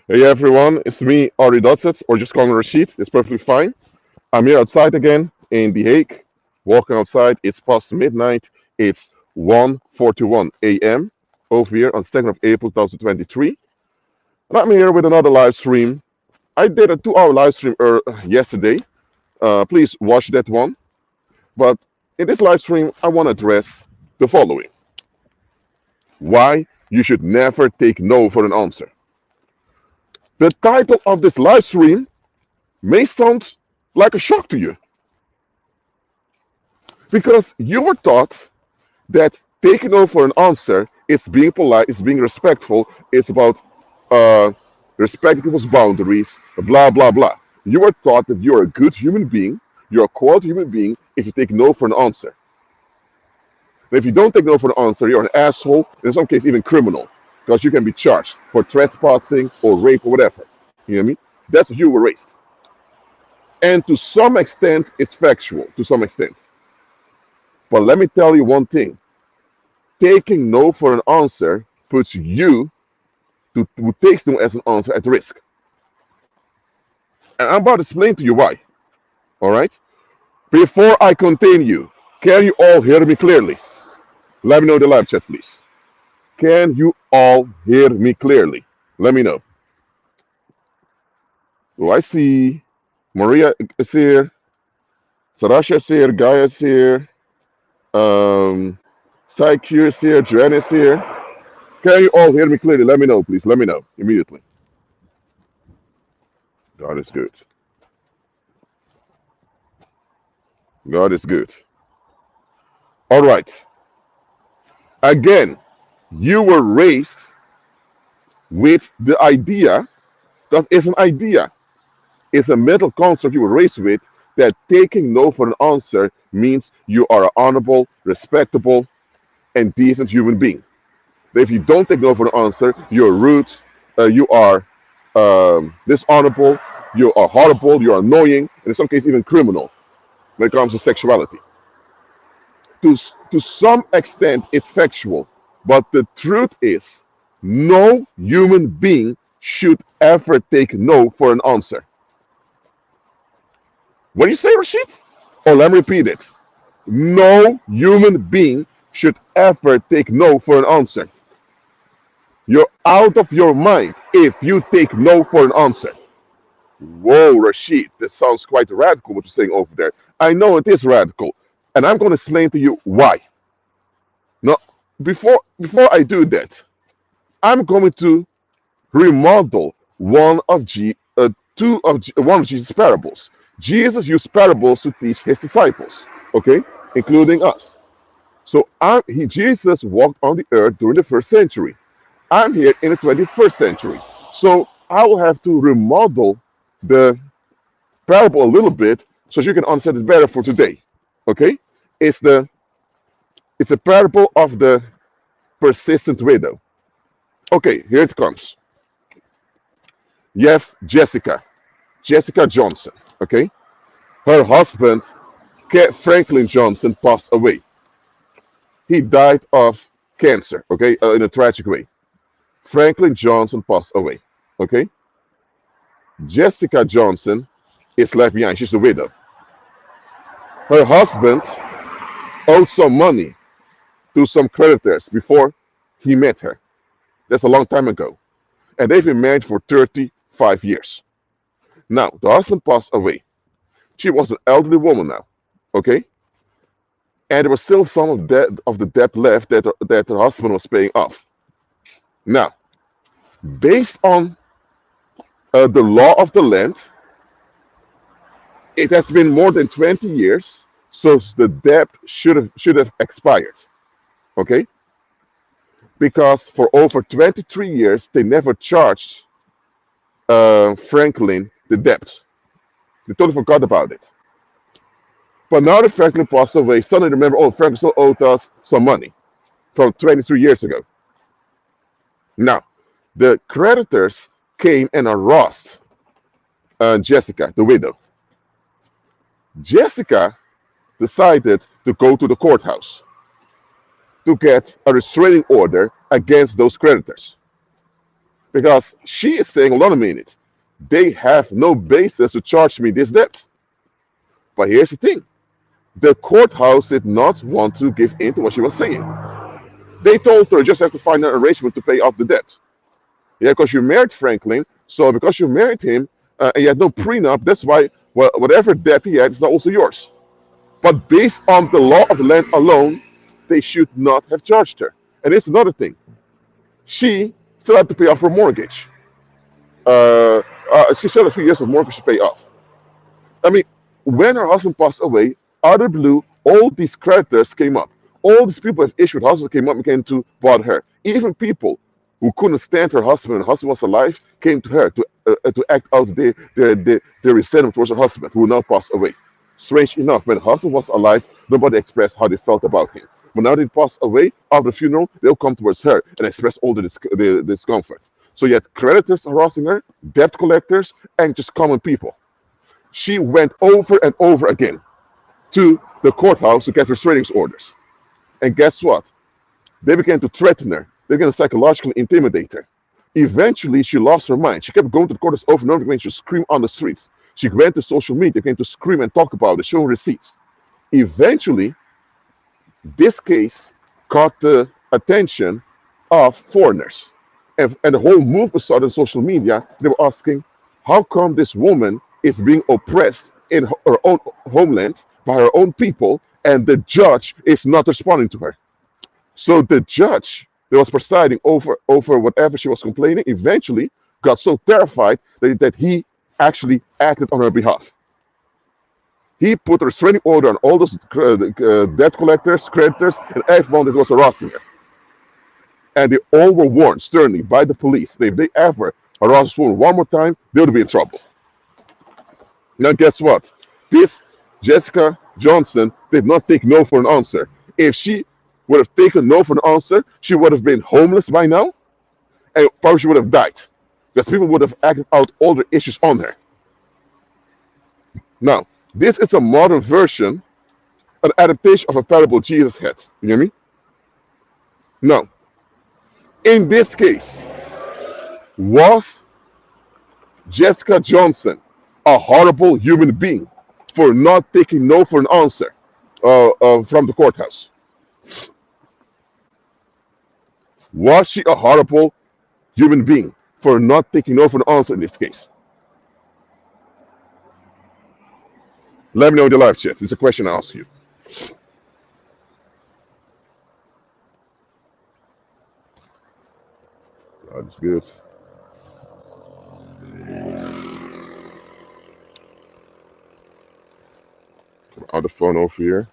Hey everyone, it's me, Ari Dotset, or just call me Rashid. It's perfectly fine. I'm here outside again in The Hague, walking outside. It's past midnight. It's 1:41 a.m. over here on 2nd of April 2023. And I'm here with another live stream. I did a 2 hour live stream yesterday. Please watch that one. But in this live stream, I want to address the following: why you should never take no for an answer. The title of this live stream may sound like a shock to you because you were taught that taking no for an answer is being polite, it's being respectful, it's about uh, respecting people's boundaries, blah, blah, blah. You were taught that you're a good human being, you're a quality human being if you take no for an answer. And if you don't take no for an answer, you're an asshole, in some cases, even criminal, because you can be charged for trespassing or rape or whatever. You know what I mean? That's what you were raised. And to some extent, it's factual, to some extent. But let me tell you one thing: taking no for an answer puts you, who takes no as an answer, at risk. And I'm about to explain to you why. All right? Before I continue, can you all hear me clearly? Let me know in the live chat, please. Can you all hear me clearly? Let me know. Oh, I see Maria is here, Sarasha is here, Gaia is here, um, Psyche is here, Joanna is here. Can you all hear me clearly? Let me know, please. Let me know immediately. God is good. God is good. All right. Again, you were raised with the idea, because it's an idea, it's a mental construct you were raised with, that taking no for an answer means you are an honorable, respectable, and decent human being. That if you don't take no for an answer, you're rude, you are dishonorable, you are horrible, you are annoying, and in some cases, even criminal when it comes to sexuality. To some extent, it's factual, but the truth is, no human being should ever take no for an answer. What do you say, Rashid? Oh, let me repeat it. No human being should ever take no for an answer. You're out of your mind if you take no for an answer. Whoa, Rashid, that sounds quite radical what you're saying over there. I know it is radical, and I'm going to explain to you why. Now, before I do that, I'm going to remodel one of Jesus' parables. Jesus used parables to teach his disciples, okay, including us. So Jesus walked on the earth during the first century. I'm here in the 21st century. So I will have to remodel the parable a little bit so you can understand it better for today. Okay? It's the it's a parable of the persistent widow. Okay, here it comes. You have Jessica Johnson. Okay? Her husband, Franklin Johnson, passed away. He died of cancer, okay, in a tragic way. Franklin Johnson passed away, okay? Jessica Johnson is left behind. She's a widow. Her husband owed some money to some creditors before he met her. That's a long time ago. And they've been married for 35 years. Now, the husband passed away. She was an elderly woman now, okay? And there was still some of the debt left that her husband was paying off. Now, based on the law of the land, it has been more than 20 years, so the debt should have expired. Okay? Because for over 23 years they never charged Franklin the debt. They totally forgot about it. But now that Franklin passed away, suddenly remember, oh, Franklin still owed us some money from 23 years ago. Now, the creditors came and harassed Jessica, the widow. Jessica decided to go to the courthouse to get a restraining order against those creditors. Because she is saying, hold on a minute, they have no basis to charge me this debt. But here's the thing, the courthouse did not want to give in to what she was saying. They told her, just have to find an arrangement to pay off the debt. Yeah, because you married Franklin, so because you married him and you had no prenup, that's why whatever debt he had is now also yours. But based on the law of the land alone, they should not have charged her. And it's another thing. She still had to pay off her mortgage. She still had a few years of mortgage to pay off. I mean, when her husband passed away, out of the blue, all these creditors came up. All these people with issued houses came up and came to bother her. Even people who couldn't stand her husband when her husband was alive came to her to act out their resentment towards her husband, who now passed away. Strange enough, when her husband was alive, nobody expressed how they felt about him. But now that he passed away, after the funeral, they'll come towards her and express all the discomfort. So you had creditors harassing her, debt collectors, and just common people. She went over and over again to the courthouse to get restraining orders. And guess what? They began to threaten her. They began to psychologically intimidate her. Eventually, she lost her mind. She kept going to the courthouse over and over again. She screamed on the streets. She went to social media, began to scream and talk about it, showing receipts. Eventually, this case caught the attention of foreigners. And the whole movement started on social media. They were asking, how come this woman is being oppressed in her own homeland by her own people, and the judge is not responding to her? So the judge that was presiding over whatever she was complaining eventually got so terrified that he actually acted on her behalf. He put a restraining order on all those debt collectors, creditors, and everyone that was harassing her. And they all were warned sternly by the police that if they ever harass this woman one more time, they would be in trouble. Now, guess what? This Jessica Johnson did not take no for an answer. If she would have taken no for an answer, she would have been homeless by now, and probably she would have died, because people would have acted out all their issues on her. Now, this is a modern version, an adaptation of a parable Jesus had. You hear me? Now, in this case, was Jessica Johnson a horrible human being for not taking no for an answer from the courthouse? Was she a horrible human being for not taking no for an answer in this case? Let me know in the live chat. It's a question I ask you. That's good. Out the phone over here.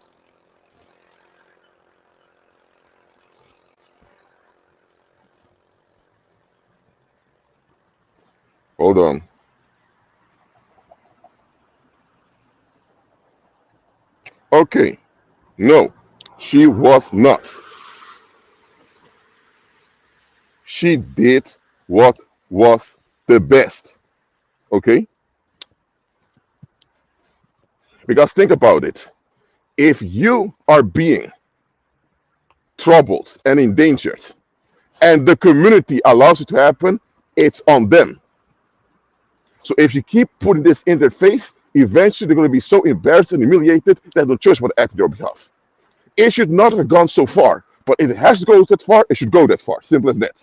Hold on. Okay. No, she was not. She did what was the best. Okay? Because think about it. If you are being troubled and endangered, and the community allows it to happen, it's on them. So if you keep putting this in their face, eventually they're going to be so embarrassed and humiliated that no choice but to act on your behalf. It should not have gone so far, but if it has to go that far, it should go that far. Simple as that.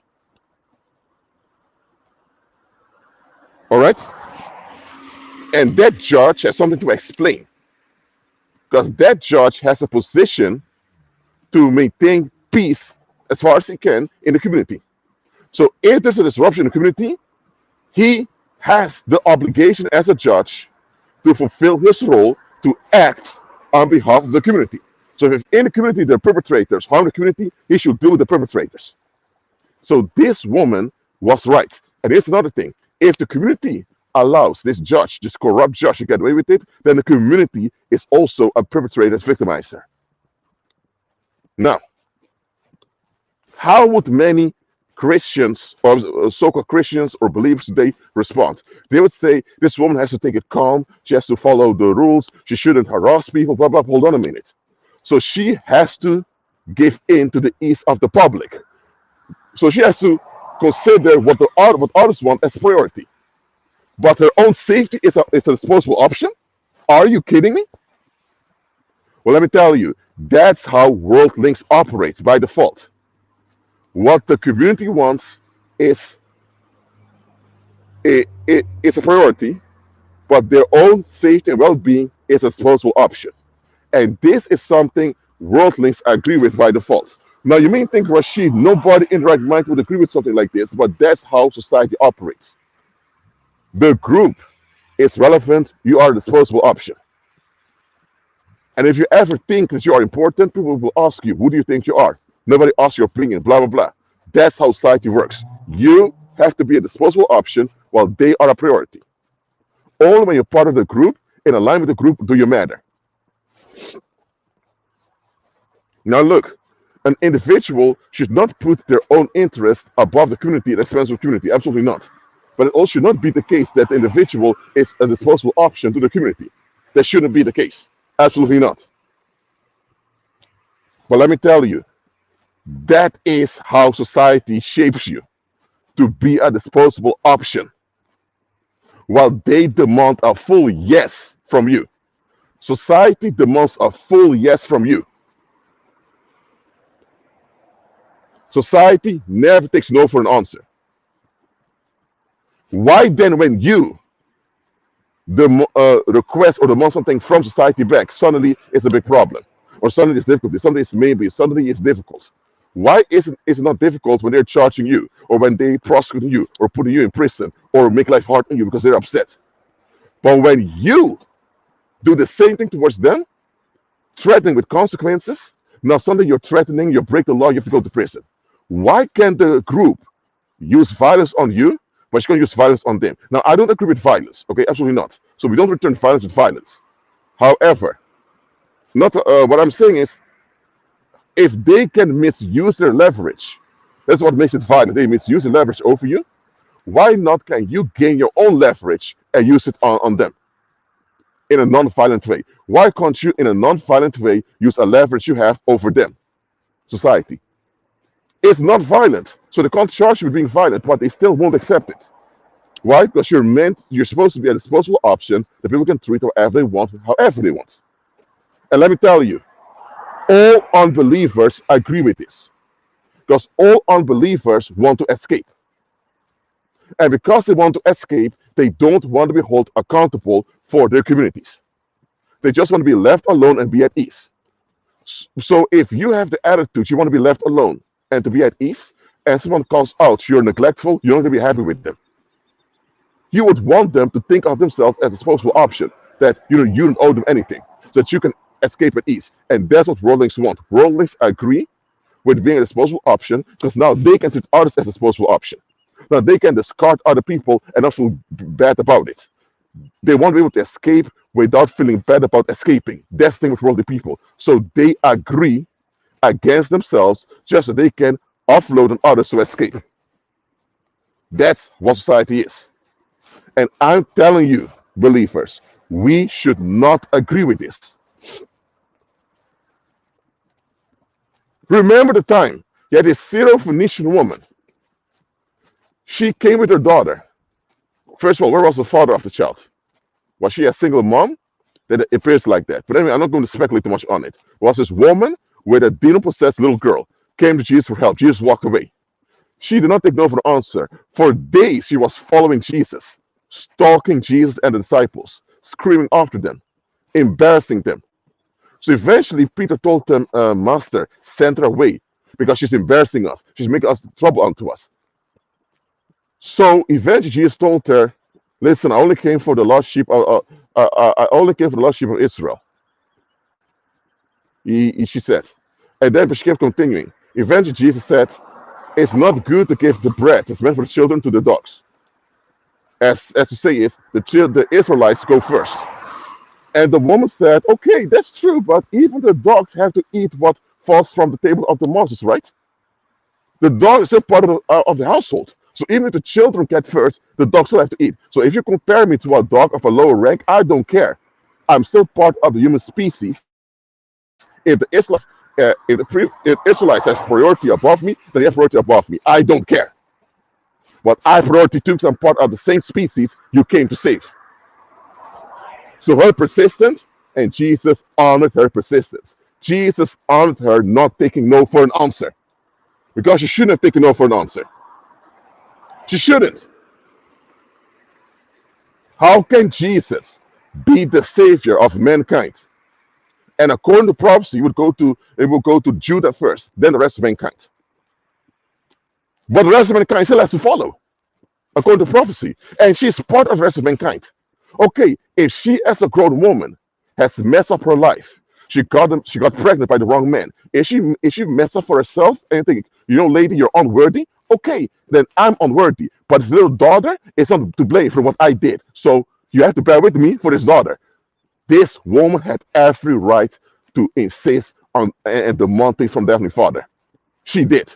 All right? And that judge has something to explain, because that judge has a position to maintain peace as far as he can in the community. So if there's a disruption in the community, he has the obligation as a judge to fulfill his role to act on behalf of the community. So if in the community there are perpetrators harm the community, he should deal with the perpetrators. So this woman was right. And here's another thing. If the community allows this judge, this corrupt judge, to get away with it, then the community is also a perpetrator, victimizer. Now, how would many Christians or so-called Christians or believers today respond? They would say, this woman has to take it calm. She has to follow the rules. She shouldn't harass people, blah, blah. Hold on a minute. So she has to give in to the ease of the public. So she has to consider what others want as priority. But her own safety is a disposable option? Are you kidding me? Well, let me tell you, that's how world links operate by default. What the community wants is it's a priority, but their own safety and well-being is a disposable option. And this is something world links agree with by default. Now, you may think, Rashid, nobody in the right mind would agree with something like this, but that's how society operates. The group is relevant, you are a disposable option. And if you ever think that you are important, people will ask you, who do you think you are? Nobody asks your opinion, blah, blah, blah. That's how society works. You have to be a disposable option while they are a priority. Only when you're part of the group, in alignment with the group, do you matter. Now look, an individual should not put their own interest above the community at the expense of the community. Absolutely not. But it also should not be the case that the individual is a disposable option to the community. That shouldn't be the case. Absolutely not. But let me tell you, that is how society shapes you to be a disposable option while they demand a full yes from you. Society demands a full yes from you. Society never takes no for an answer. Why then, when you request or demand something from society back, suddenly it's a big problem, or suddenly it's difficult, suddenly it's maybe, suddenly it's difficult? Why isn't it not difficult when they're charging you, or when they prosecuting you, or putting you in prison, or make life hard on you because they're upset? But when you do the same thing towards them, threatening with consequences, now suddenly you're threatening, you break the law, you have to go to prison. Why can't the group use violence on you, but she's going to use violence on them? Now, I don't agree with violence, okay? Absolutely not. So we don't return violence with violence. However, not what I'm saying is, if they can misuse their leverage, that's what makes it violent. They misuse the leverage over you. Why not can you gain your own leverage and use it on them in a non-violent way? Why can't you, in a non-violent way, use a leverage you have over them, society? It's not violent, so they can't charge you with being violent, but they still won't accept it. Why? Because you're supposed to be a disposable option that people can treat however they want, however they want. And let me tell you, all unbelievers agree with this, because all unbelievers want to escape. And because they want to escape, they don't want to be held accountable for their communities. They just want to be left alone and be at ease. So if you have the attitude you want to be left alone and to be at ease, and someone calls out you're neglectful, you're not going to be happy with them. You would want them to think of themselves as a disposable option, that you don't owe them anything, so that you can escape at ease. And that's what worldlings want. Worldlings agree with being a disposable option because now they can treat others as a disposable option. Now they can discard other people and not feel bad about it. They want to be able to escape without feeling bad about escaping. That's the thing with worldly people. So they agree against themselves just so they can offload on others to escape. That's what society is. And I'm telling you, believers, we should not agree with this. Remember the time you had a Syro-Phoenician woman. She came with her daughter. First of all, where was the father of the child? Was she a single mom? That it appears like that. But anyway, I'm not going to speculate too much on it. Was this woman with a demon-possessed little girl came to Jesus for help? Jesus walked away. She did not take no for an answer. For days, she was following Jesus, stalking Jesus and the disciples, screaming after them, embarrassing them. So eventually, Peter told them, Master, send her away because she's embarrassing us. She's making us trouble unto us. So eventually, Jesus told her, listen, I only came for the lost sheep. I only came for the lost sheep of Israel. She said. And then she kept continuing. Eventually, Jesus said, it's not good to give the bread that's meant for the children to the dogs. As to say is, the Israelites go first. And the woman said, okay, that's true, but even the dogs have to eat what falls from the table of the masters, right? The dog is still part of the household. So even if the children get first, the dogs still have to eat. So if you compare me to a dog of a lower rank, I don't care. I'm still part of the human species. If the Israelites have priority above me, then they have priority above me. I don't care. But I priority too because I'm part of the same species you came to save. So her persistence, and Jesus honored her persistence. Jesus honored her not taking no for an answer. Because she shouldn't have taken no for an answer. She shouldn't. How can Jesus be the savior of mankind? And according to prophecy, it will go to Judah first, then the rest of mankind. But the rest of mankind still has to follow, according to prophecy. And she's part of the rest of mankind. Okay, if she as a grown woman has messed up her life, she got pregnant by the wrong man. If she messed up for herself and think, lady, you're unworthy, okay, then I'm unworthy. But his little daughter is not to blame for what I did. So you have to bear with me for this daughter. This woman had every right to insist on and demand things from the Heavenly Father. She did.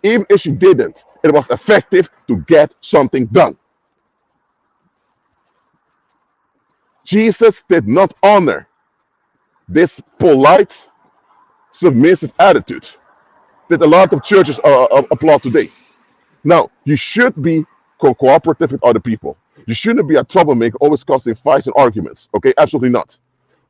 Even if she didn't, it was effective to get something done. Jesus did not honor this polite, submissive attitude that a lot of churches applaud today. Now, you should be cooperative with other people. You shouldn't be a troublemaker, always causing fights and arguments. Okay, absolutely not.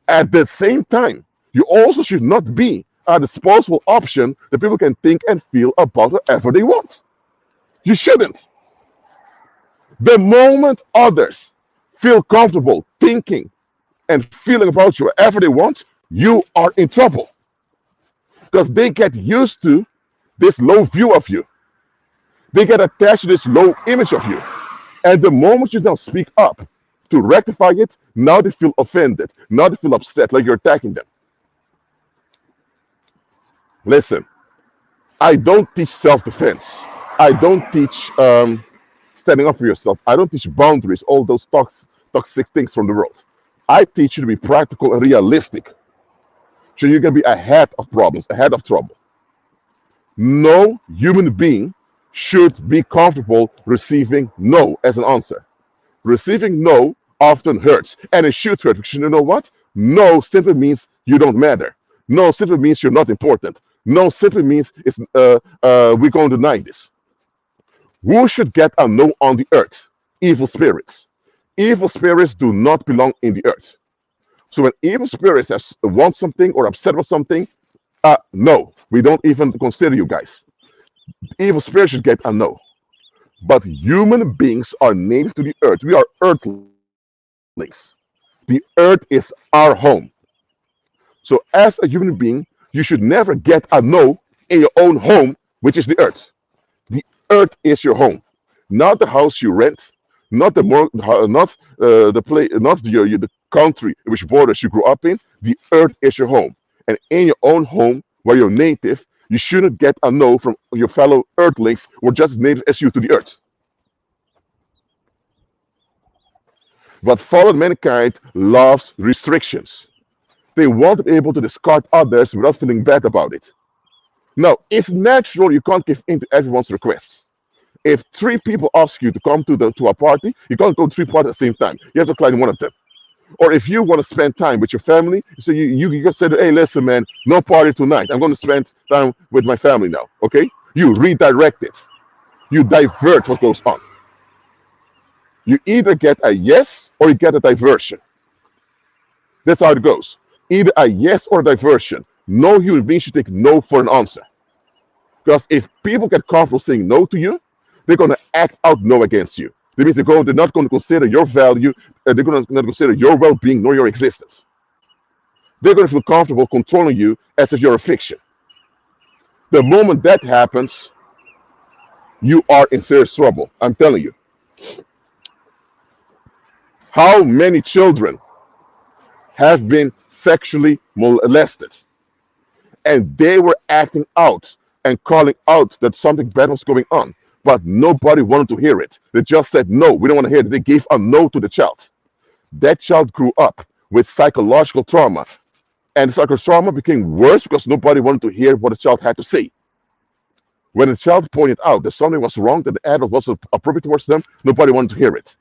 At the same time, you also should not be a disposable option that people can think and feel about whatever they want. You shouldn't. The moment others feel comfortable thinking and feeling about you whatever they want, you are in trouble. Because they get used to this low view of you. They get attached to this low image of you. And the moment you don't speak up to rectify it, now they feel offended. Now they feel upset, like you're attacking them. Listen, I don't teach self-defense. I don't teach standing up for yourself. I don't teach boundaries, all those toxic things from the world. I teach you to be practical and realistic. So you can be ahead of problems, ahead of trouble. No human being should be comfortable receiving no as an answer. Receiving no often hurts, and it should hurt because you know what? No simply means you don't matter. No simply means you're not important. No simply means we're going to deny this. Who should get a no on the earth? Evil spirits. Evil spirits do not belong in the earth. So when evil spirits want something or upset with something, no, we don't even consider you guys. Evil spirits should get a no. But human beings are native to the earth. We are earthlings. The earth is our home. So as a human being, you should never get a no in your own home, which is the earth. The earth is your home, not the house you rent, not the the country which borders you grew up in. The earth is your home, and in your own home, where you're native, you shouldn't get a no from your fellow earthlings who are just as native as you to the earth. But fallen mankind loves restrictions. They want to be able to discard others without feeling bad about it. Now, it's natural you can't give in to everyone's requests. If three people ask you to come to a party, you can't go to three parties at the same time. You have to decline one of them. Or if you want to spend time with your family, so you just say, hey, listen, man, no party tonight. I'm going to spend time with my family now. Okay? You redirect it. You divert what goes on. You either get a yes or you get a diversion. That's how it goes. Either a yes or a diversion. No human being should take no for an answer. Because if people get comfortable saying no to you, they're going to act out no against you. That means they're not going to consider your value, they're going to not consider your well-being nor your existence. They're going to feel comfortable controlling you as if you're a fiction. The moment that happens, you are in serious trouble. I'm telling you. How many children have been sexually molested? And they were acting out and calling out that something bad was going on. But nobody wanted to hear it. They just said, no, we don't want to hear it. They gave a no to the child. That child grew up with psychological trauma. And the psychological trauma became worse because nobody wanted to hear what the child had to say. When the child pointed out that something was wrong, that the adult wasn't appropriate towards them, nobody wanted to hear it.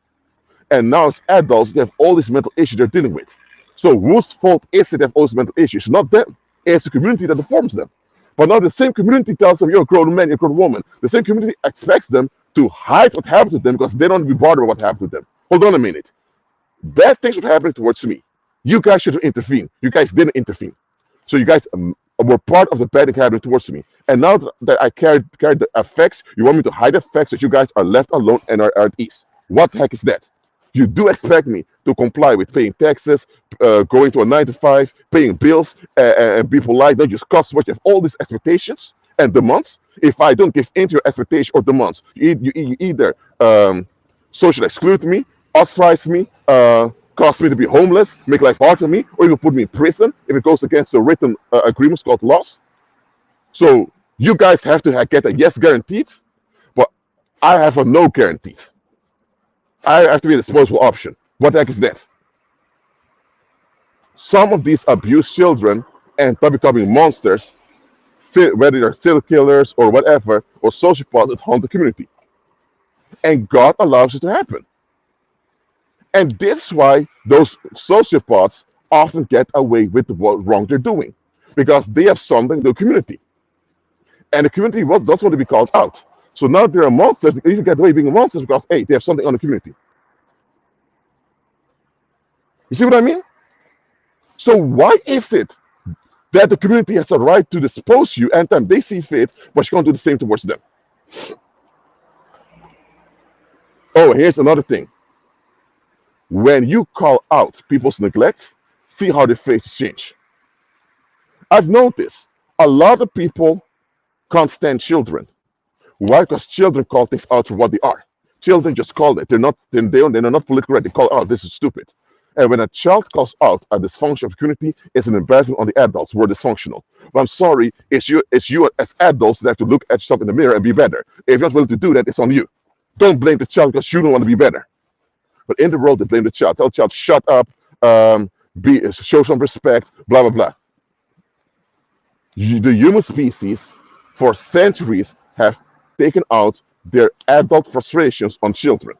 And now as adults, they have all these mental issues they're dealing with. So whose fault is it they have all these mental issues? It's not them. It's the community that informs them. But now the same community tells them, you're a grown man, you're a grown woman. The same community expects them to hide what happened to them because they don't want to be bothered with what happened to them. Hold on a minute. Bad things were happening towards me. You guys should have intervened. You guys didn't intervene. So you guys were part of the bad thing happening towards me. And now that I carried the effects, you want me to hide the effects that you guys are left alone and are at ease. What the heck is that? You do expect me to comply with paying taxes, going to a 9 to 5, paying bills, and be polite, not just customer. You have all these expectations and demands. If I don't give in to your expectation or demands, you either social exclude me, ostracize me, cause me to be homeless, make life hard for me, or even put me in prison if it goes against the written agreements called laws. So you guys have to get a yes guaranteed, but I have a no guaranteed. I have to be a disposable option. What the heck is that? Some of these abused children end up becoming monsters, whether they're serial killers or whatever, or sociopaths that haunt the community. And God allows it to happen. And this is why those sociopaths often get away with what wrong they're doing, because they have something in the community. And the community doesn't want to be called out. So now they're monsters. They can even get away being monsters because, hey, they have something on the community. You see what I mean? So why is it that the community has a right to dispose you anytime they see fit, but you can't do the same towards them? Oh, here's another thing. When you call out people's neglect, see how their faces change. I've noticed a lot of people can't stand children. Why? Because children call things out for what they are. Children just call it. They're not politically correct. They call out, this is stupid. And when a child calls out a dysfunction of community, it's an embarrassment on the adults who are dysfunctional. But I'm sorry, it's you as adults that have to look at yourself in the mirror and be better. If you're not willing to do that, it's on you. Don't blame the child because you don't want to be better. But in the world, they blame the child. Tell the child, shut up, show some respect, blah, blah, blah. The human species, for centuries, have taken out their adult frustrations on children,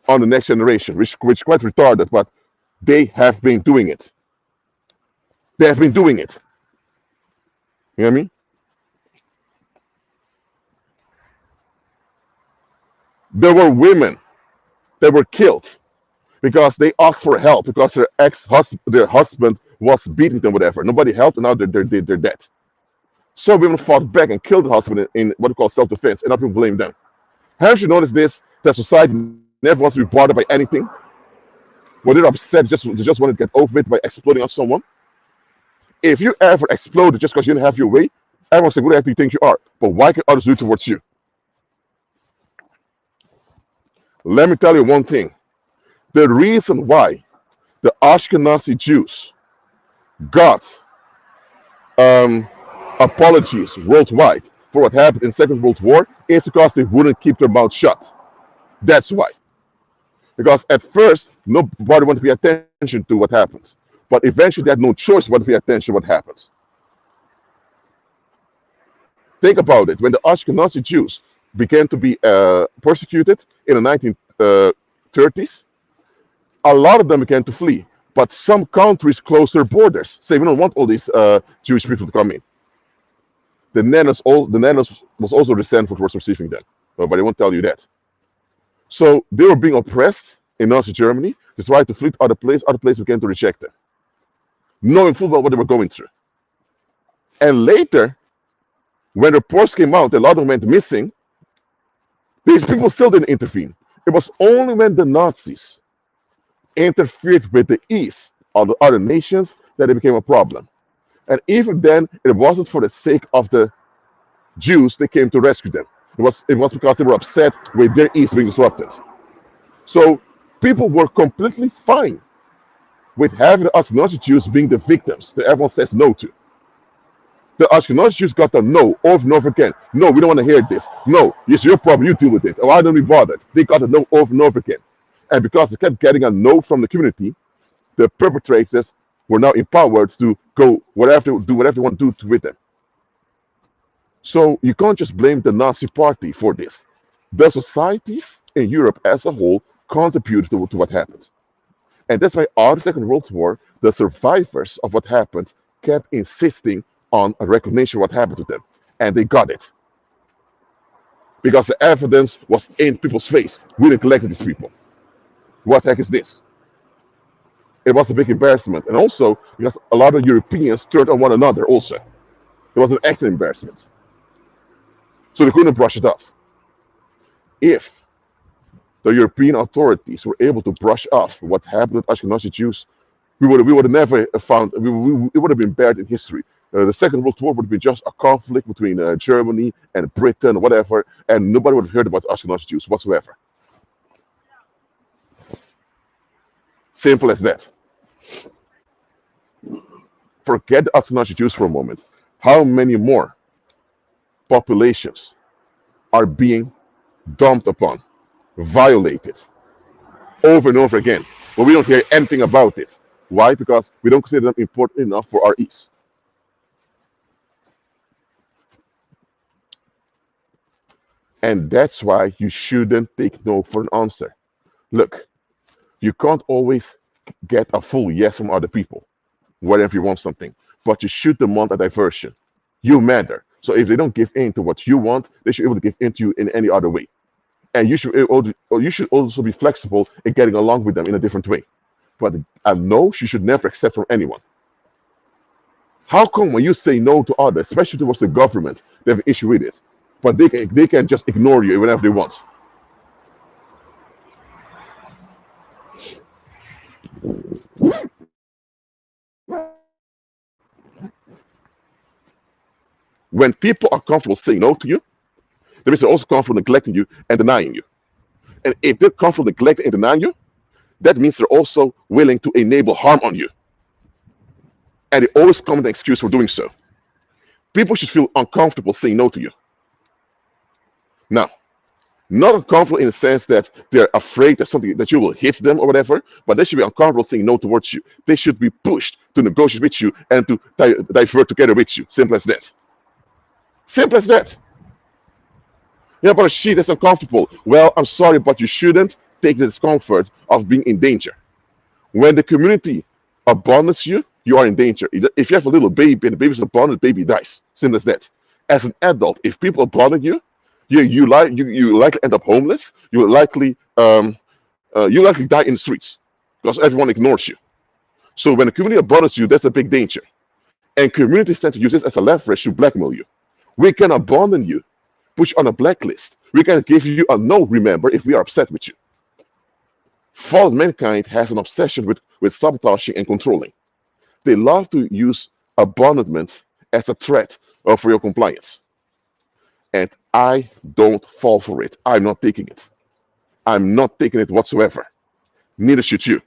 on the next generation, which is quite retarded, but they have been doing it. They have been doing it. You know what I mean? There were women that were killed because they asked for help because their husband was beating them, whatever. Nobody helped, and now they're dead. So women fought back and killed the husband in what we call self-defense, and other people blame them. Haven't you noticed this? That society never wants to be bothered by anything. When they're upset, they just want to get over it by exploding on someone. If you ever exploded just because you didn't have your way, everyone's like, who do you think you are? But why can others do it towards you? Let me tell you one thing. The reason why the Ashkenazi Jews got apologies worldwide for what happened in the Second World War is because they wouldn't keep their mouth shut. That's why. Because at first, nobody wanted to pay attention to what happens. But eventually, they had no choice but to pay attention to what happens. Think about it. When the Ashkenazi Jews began to be persecuted in the 1930s, a lot of them began to flee. But some countries closed their borders, saying we don't want all these Jewish people to come in. The Netherlands was also resentful towards receiving them, but they won't tell you that. So they were being oppressed in Nazi Germany. They tried to flee to other places. Other places began to reject them, knowing full well what they were going through. And later, when reports came out, a lot of them went missing. These people still didn't intervene. It was only when the Nazis interfered with the east of the other nations that it became a problem. And even then, it wasn't for the sake of the Jews they came to rescue them. It was because they were upset with their east being disrupted. So people were completely fine with having the Ashkenazi Jews being the victims that everyone says no to. The Ashkenazi Jews got the no over and over again. No, we don't want to hear this. No, it's your problem. You deal with it. Oh, I don't be bothered. They got the no over and over again. And because they kept getting a no from the community, the perpetrators were now empowered to do whatever they want to do with them. So you can't just blame the Nazi party for this. The societies in Europe as a whole contributed to what happened. And that's why after the Second World War, the survivors of what happened kept insisting on a recognition of what happened to them. And they got it because the evidence was in people's face. We neglected these people. What the heck is this? It was a big embarrassment. And also, because a lot of Europeans turned on one another also. It was an extra embarrassment. So they couldn't brush it off. If the European authorities were able to brush off what happened with Ashkenazi Jews, we would have never found, it would have been buried in history. The Second World War would have been just a conflict between Germany and Britain or whatever, and nobody would have heard about Ashkenazi Jews whatsoever. Simple as that. Forget the Ashkenazi Jews for a moment. How many more populations are being dumped upon, violated, over and over again, but we don't hear anything about it? Why? Because we don't consider them important enough for our ease. And that's why you shouldn't take no for an answer. Look, you can't always get a full yes from other people, whenever you want something, but you should demand a diversion. You matter. So if they don't give in to what you want, they should be able to give in to you in any other way. And you should also be flexible in getting along with them in a different way. But a no, you should never accept from anyone. How come when you say no to others, especially towards the government, they have an issue with it, but they can just ignore you whenever they want? When people are comfortable saying no to you, that means they're also comfortable neglecting you and denying you. And if they're comfortable neglecting and denying you, that means they're also willing to enable harm on you. And they always come with an excuse for doing so. People should feel uncomfortable saying no to you. Now, not uncomfortable in the sense that they're afraid that something that you will hit them or whatever, but they should be uncomfortable saying no towards you. They should be pushed to negotiate with you and to divert together with you. Simple as that. Simple as that. Yeah, but she that's uncomfortable. Well, I'm sorry, but you shouldn't take the discomfort of being in danger. When the community abandons you, you are in danger. If you have a little baby and the baby's abandoned, the baby dies. Simple as that. As an adult, if people abandon you, you likely end up homeless. You likely die in the streets because everyone ignores you. So when the community abandons you, that's a big danger. And communities tend to use this as a leverage to blackmail you. We can abandon you, put you on a blacklist. We can give you a no remember if we are upset with you. Fallen mankind has an obsession with sabotaging and controlling. They love to use abandonment as a threat for your compliance. And I don't fall for it. I'm not taking it. I'm not taking it whatsoever. Neither should you.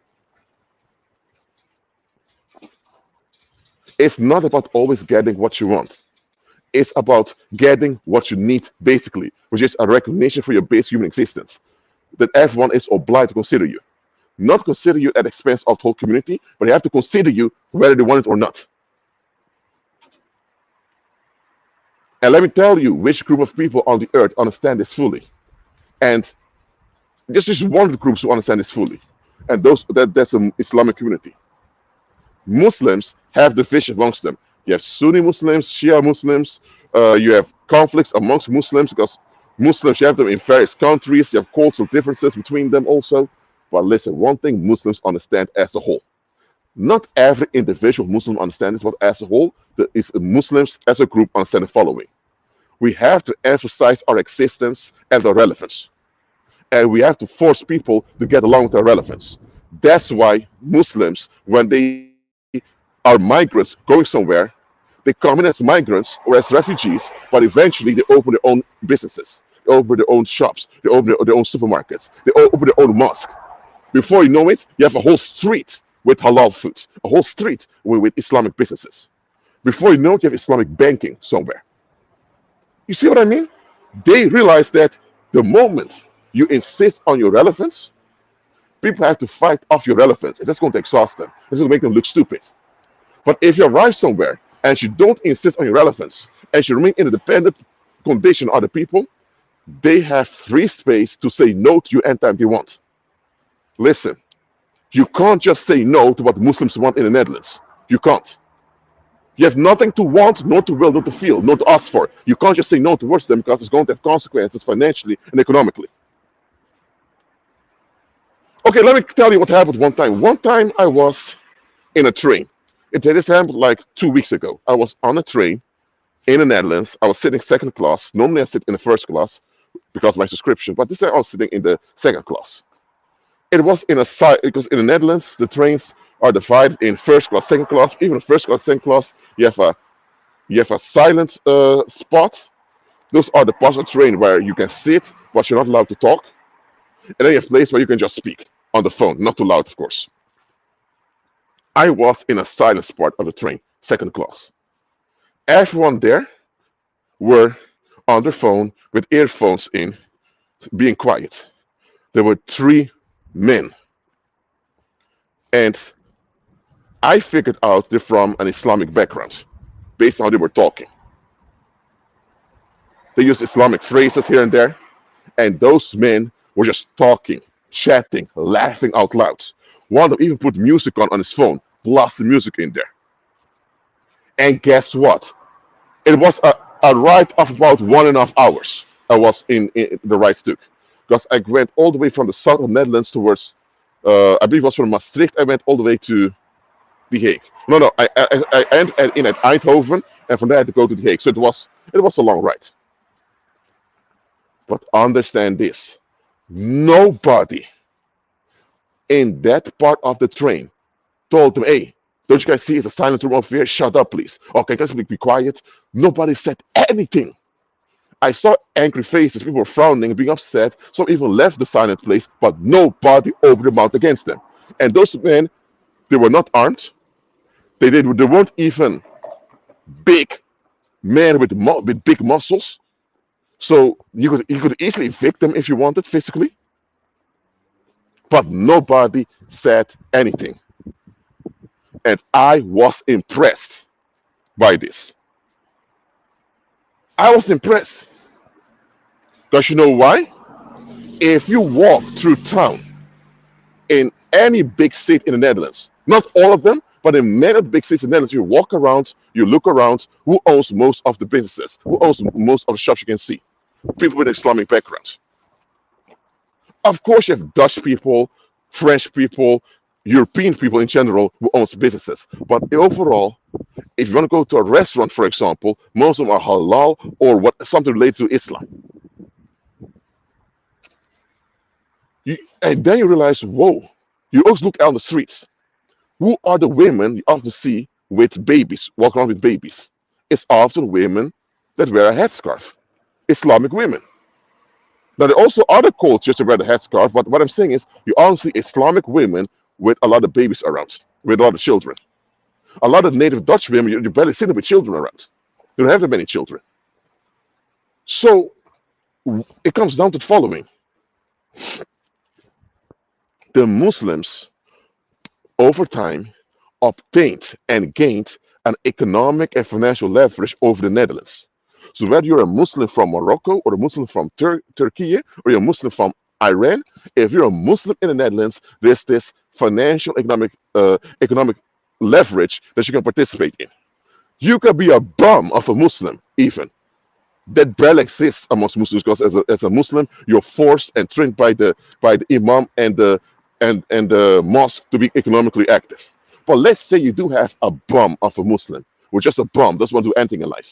It's not about always getting what you want. It's about getting what you need, basically, which is a recognition for your basic human existence. That everyone is obliged to consider you. Not consider you at the expense of the whole community, but they have to consider you whether they want it or not. And let me tell you which group of people on the earth understand this fully. And this is one of the groups who understand this fully. And that's the Islamic community. Muslims have division amongst them. You have Sunni Muslims, Shia Muslims. You have conflicts amongst Muslims because Muslims, you have them in various countries. You have cultural differences between them also. But listen, one thing Muslims understand as a whole. Not every individual Muslim understands this, but as a whole, Muslims as a group understand the following. We have to emphasize our existence and our relevance. And we have to force people to get along with our relevance. That's why Muslims, when they are migrants going somewhere, they come in as migrants or as refugees, but eventually they open their own businesses. They open their own shops. They open their own supermarkets. They open their own mosque. Before you know it, you have a whole street with halal food, a whole street with Islamic businesses. Before you know it, you have Islamic banking somewhere. You see what I mean? They realize that the moment you insist on your relevance, people have to fight off your relevance. That's going to exhaust them. It's going to make them look stupid. But if you arrive somewhere and you don't insist on your relevance and you remain in a dependent condition on other people, they have free space to say no to you anytime they want. Listen, you can't just say no to what Muslims want in the Netherlands. You can't. You have nothing to want, nor to will, nor to feel, nor to ask for. You can't just say no towards them because it's going to have consequences financially and economically. Okay, let me tell you what happened one time. One time I was in a train. This happened like 2 weeks ago. I was on a train in the Netherlands. I was sitting second class. Normally I sit in the first class because of my subscription, but this time I was sitting in the second class. It was in a side because in the Netherlands the trains are divided in first class, second class. Even first class, second class, you have a silent spot. Those are the parts of the train where you can sit, but you're not allowed to talk. And then you have a place where you can just speak on the phone, not too loud, of course. I was in a silent part of the train, second class. Everyone there were on their phone with earphones in, being quiet. There were three men, and I figured out they're from an Islamic background based on how they were talking. They used Islamic phrases here and there, and those men were just talking, chatting, laughing out loud. One of them even put music on his phone, blasted music in there. And guess what? It was a ride of about 1.5 hours. I was in the ride took because I went all the way from the south of the Netherlands towards, I believe it was from Maastricht. I went all the way to The Hague. No, I ended in at Eindhoven, and from there I had to go to The Hague. So it was a long ride. But understand this: nobody in that part of the train told them, "Hey, don't you guys see it's a silent room over here? Shut up, please. Okay, guys, be quiet." Nobody said anything. I saw angry faces. People were frowning, being upset. Some even left the silent place, but nobody opened their mouth against them. And those men, they were not armed. They weren't even big men with big muscles. So you could easily evict them if you wanted physically, but nobody said anything. And I was impressed by this. I was impressed. Because you know why? If you walk through town in any big city in the Netherlands, not all of them, but in many of the big cities in the Netherlands, you walk around, you look around, who owns most of the businesses? Who owns most of the shops you can see? People with Islamic backgrounds. Of course, you have Dutch people, French people, European people in general who owns businesses. But overall, if you want to go to a restaurant, for example, most of them are halal or something related to Islam. And then you realize, whoa, you also look out on the streets. Who are the women you often see with babies, walking around with babies? It's often women that wear a headscarf, Islamic women. Now, there are also other cultures that wear the headscarf, but what I'm saying is you often see Islamic women with a lot of babies around, with a lot of children. A lot of native Dutch women, you barely see them with children around. They don't have that many children. So it comes down to the following. The Muslims, over time, obtained and gained an economic and financial leverage over the Netherlands. So whether you're a Muslim from Morocco or a Muslim from Turkey or you're a Muslim from Iran, if you're a Muslim in the Netherlands, there's this financial economic leverage that you can participate in. You can be a bum of a Muslim even. That barely exists amongst Muslims because as a Muslim, you're forced and trained by the Imam and the mosque to be economically active. But let's say you do have a bum of a Muslim, or just a bum, doesn't want to do anything in life.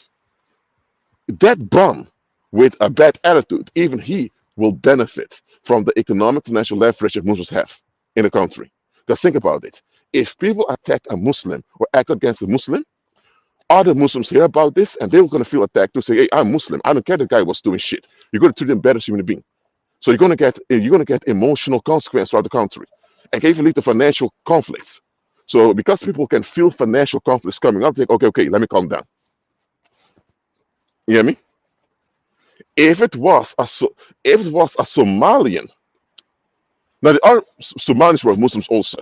That bum with a bad attitude, even he will benefit from the economic financial leverage that Muslims have in the country. Because think about it. If people attack a Muslim or act against a Muslim, other Muslims hear about this and they're going to feel attacked to say, hey, I'm Muslim. I don't care the guy was doing shit. You're going to treat them better as a human being. So you're going to get emotional consequences throughout the country. And can even lead to financial conflicts. So because people can feel financial conflicts coming up, they think, okay, let me calm down. You hear me? If it was a Somalian, now there are Somalis who are Muslims also.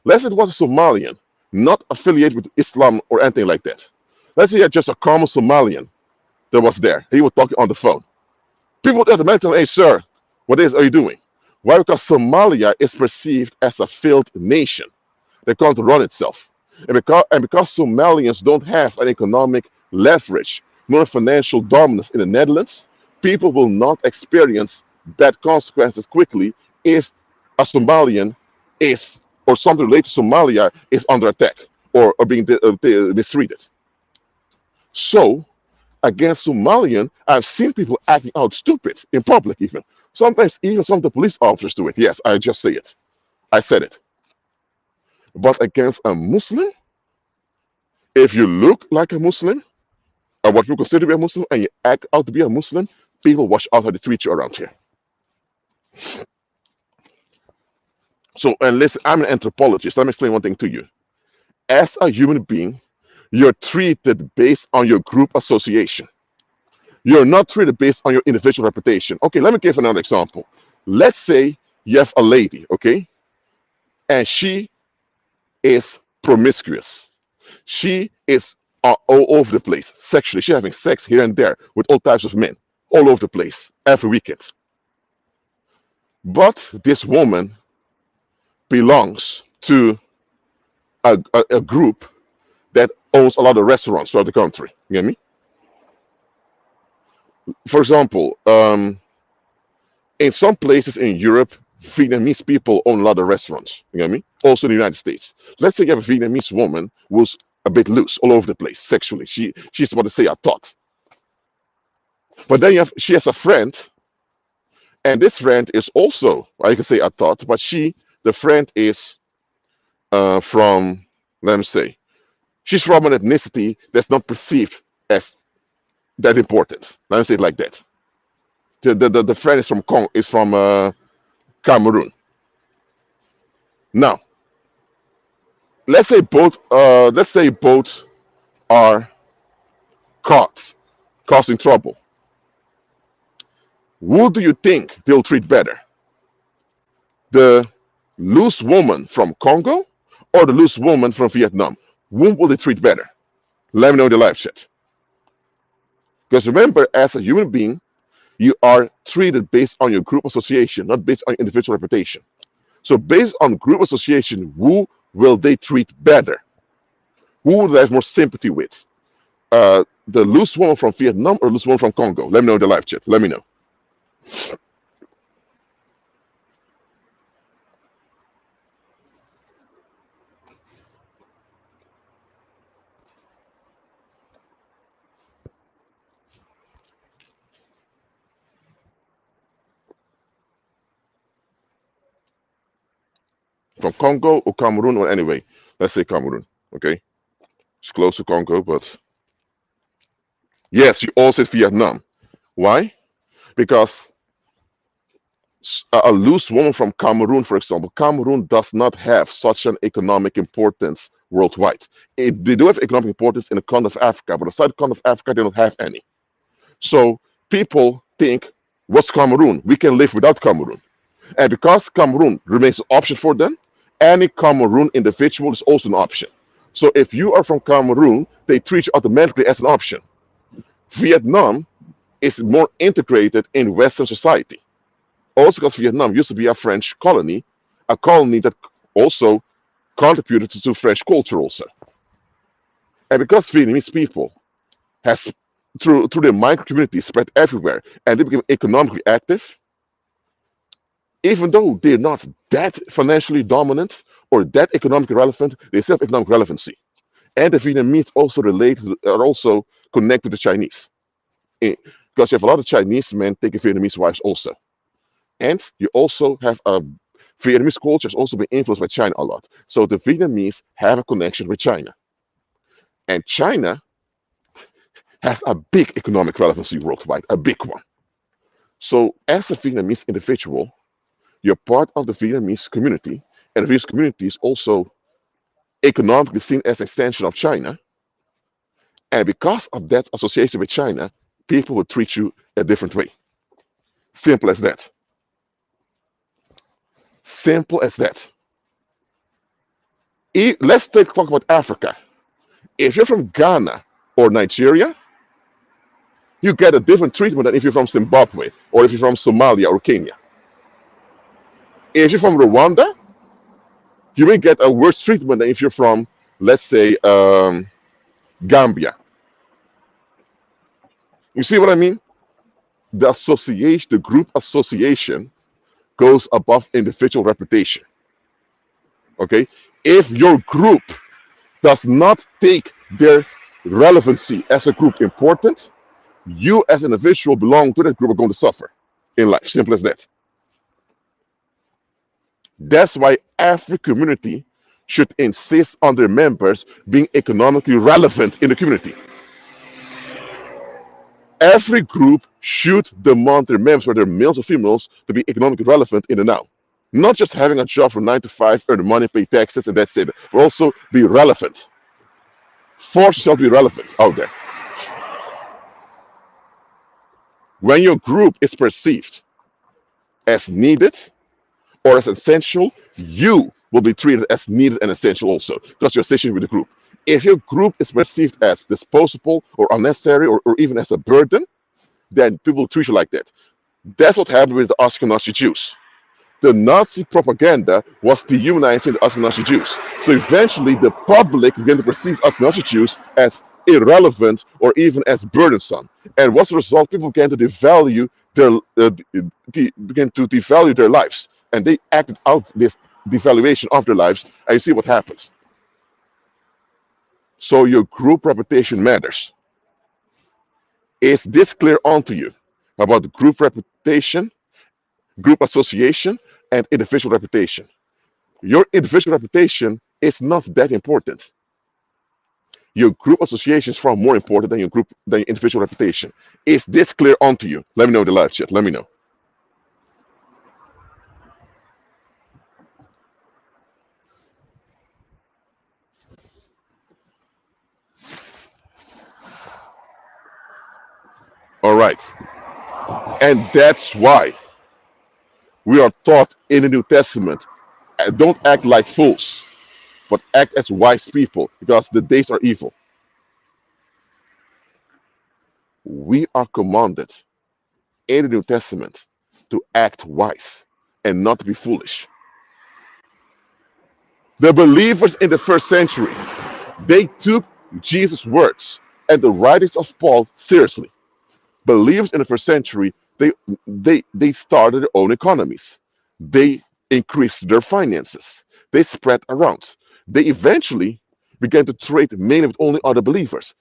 Let's say it was a Somalian, not affiliated with Islam or anything like that. Let's say just a common Somalian that was there. He was talking on the phone. People would automatically tell him, hey, sir, what are you doing? Why? Because Somalia is perceived as a failed nation that can't run itself. And because Somalians don't have an economic leverage nor financial dominance in the Netherlands, people will not experience bad consequences quickly if a Somalian is, or something related to Somalia is under attack or being mistreated. So, against Somalian, I've seen people acting out stupid in public, even. Sometimes, even some of the police officers do it. Yes, I just say it. I said it. But against a Muslim, if you look like a Muslim, or what you consider to be a Muslim, and you act out to be a Muslim, people watch out how they treat you around here. So, and listen, I'm an anthropologist. Let me explain one thing to you. As a human being, you're treated based on your group association. You're not treated based on your individual reputation. Okay, let me give another example. Let's say you have a lady, okay, and she is promiscuous. She is all over the place sexually. She's having sex here and there with all types of men, all over the place, every weekend. But this woman belongs to a group that owns a lot of restaurants throughout the country. You get me? For example, in some places in Europe, Vietnamese people own a lot of restaurants. You get me? Also in the United States. Let's say you have a Vietnamese woman who's a bit loose all over the place sexually. She's about to say a thought. But then she has a friend, and this friend is also, I can say a thought, but the friend is from, let me say, she's from an ethnicity that's not perceived as that important. Let me say it like that. The friend is from Cameroon. Now, let's say both are causing trouble. Who do you think they'll treat better? The loose woman from Congo or the loose woman from Vietnam? Whom will they treat better? Let me know in the live chat. Because remember, as a human being, you are treated based on your group association, not based on individual reputation. So based on group association, who will they treat better? Who will they have more sympathy with? The loose woman from Vietnam or loose woman from Congo? Let me know in the live chat. Let me know. From Congo or Cameroon, or anyway, let's say Cameroon. Okay, it's close to Congo, but yes, you all said Vietnam. Why? Because a loose woman from Cameroon, for example, Cameroon does not have such an economic importance worldwide. They do have economic importance in the continent of Africa, but aside the continent of Africa, they don't have any. So people think, what's Cameroon? We can live without Cameroon. And because Cameroon remains an option for them, any Cameroon individual is also an option. So if you are from Cameroon, they treat you automatically as an option. Vietnam is more integrated in Western society. Also because Vietnam used to be a French colony, a colony that also contributed to French culture also. And because Vietnamese people has through their micro communities spread everywhere and they became economically active, even though they're not that financially dominant or that economically relevant, they still have economic relevancy. And the Vietnamese are also connected to the Chinese. Because you have a lot of Chinese men taking Vietnamese wives also. And you also have a Vietnamese culture has also been influenced by China a lot. So the Vietnamese have a connection with China. And China has a big economic relevancy worldwide, a big one. So as a Vietnamese individual, you're part of the Vietnamese community, and the Vietnamese community is also economically seen as an extension of China. And because of that association with China, people will treat you a different way. Simple as that. Simple as that. Let's talk about Africa. If you're from Ghana or Nigeria, you get a different treatment than if you're from Zimbabwe or if you're from Somalia or Kenya. If you're from Rwanda, you may get a worse treatment than if you're from let's say Gambia. You see what I mean? The association, the group association goes above individual reputation. Okay? If your group does not take their relevancy as a group important, you as an individual belong to that group are going to suffer in life. Simple as that. That's why every community should insist on their members being economically relevant in the community. Every group should demand their members, whether males or females, to be economically relevant in the now. Not just having a job from 9 to 5, earn money, pay taxes, and that's it, but also be relevant. Force yourself to be relevant out there. When your group is perceived as needed or as essential, you will be treated as needed and essential also, because you're associated with the group. If your group is perceived as disposable or unnecessary or even as a burden, then people will treat you like that. That's what happened with the Ashkenazi Jews. The Nazi propaganda was dehumanizing the Ashkenazi Jews. So eventually the public began to perceive Ashkenazi Jews as irrelevant or even as burdensome. And what's the result? People began to devalue their lives. And they acted out this devaluation of their lives, and you see what happens. So your group reputation matters. Is this clear onto you about group reputation, group association, and individual reputation? Your individual reputation is not that important. Your group association is far more important than your individual reputation. Is this clear onto you? Let me know in the live chat. Let me know. All right. And that's why we are taught in the New Testament, don't act like fools, but act as wise people, because the days are evil. We are commanded in the New Testament to act wise and not to be foolish. The believers in the first century, they took Jesus' words and the writings of Paul seriously. Believers in the first century, they started their own economies. They increased their finances. They spread around. They eventually began to trade mainly with only other believers.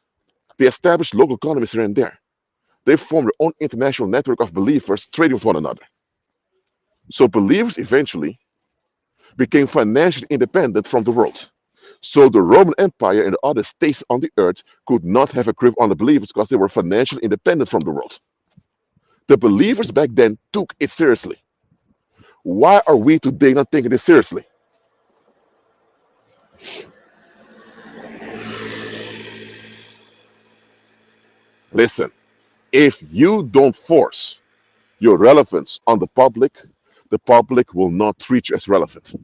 They established local economies here and there. They formed their own international network of believers trading with one another. So believers eventually became financially independent from the world. So the Roman Empire and the other states on the earth could not have a grip on the believers because they were financially independent from the world. The believers back then took it seriously. Why are we today not taking this seriously? Listen, if you don't force your relevance on the public will not treat you as relevant.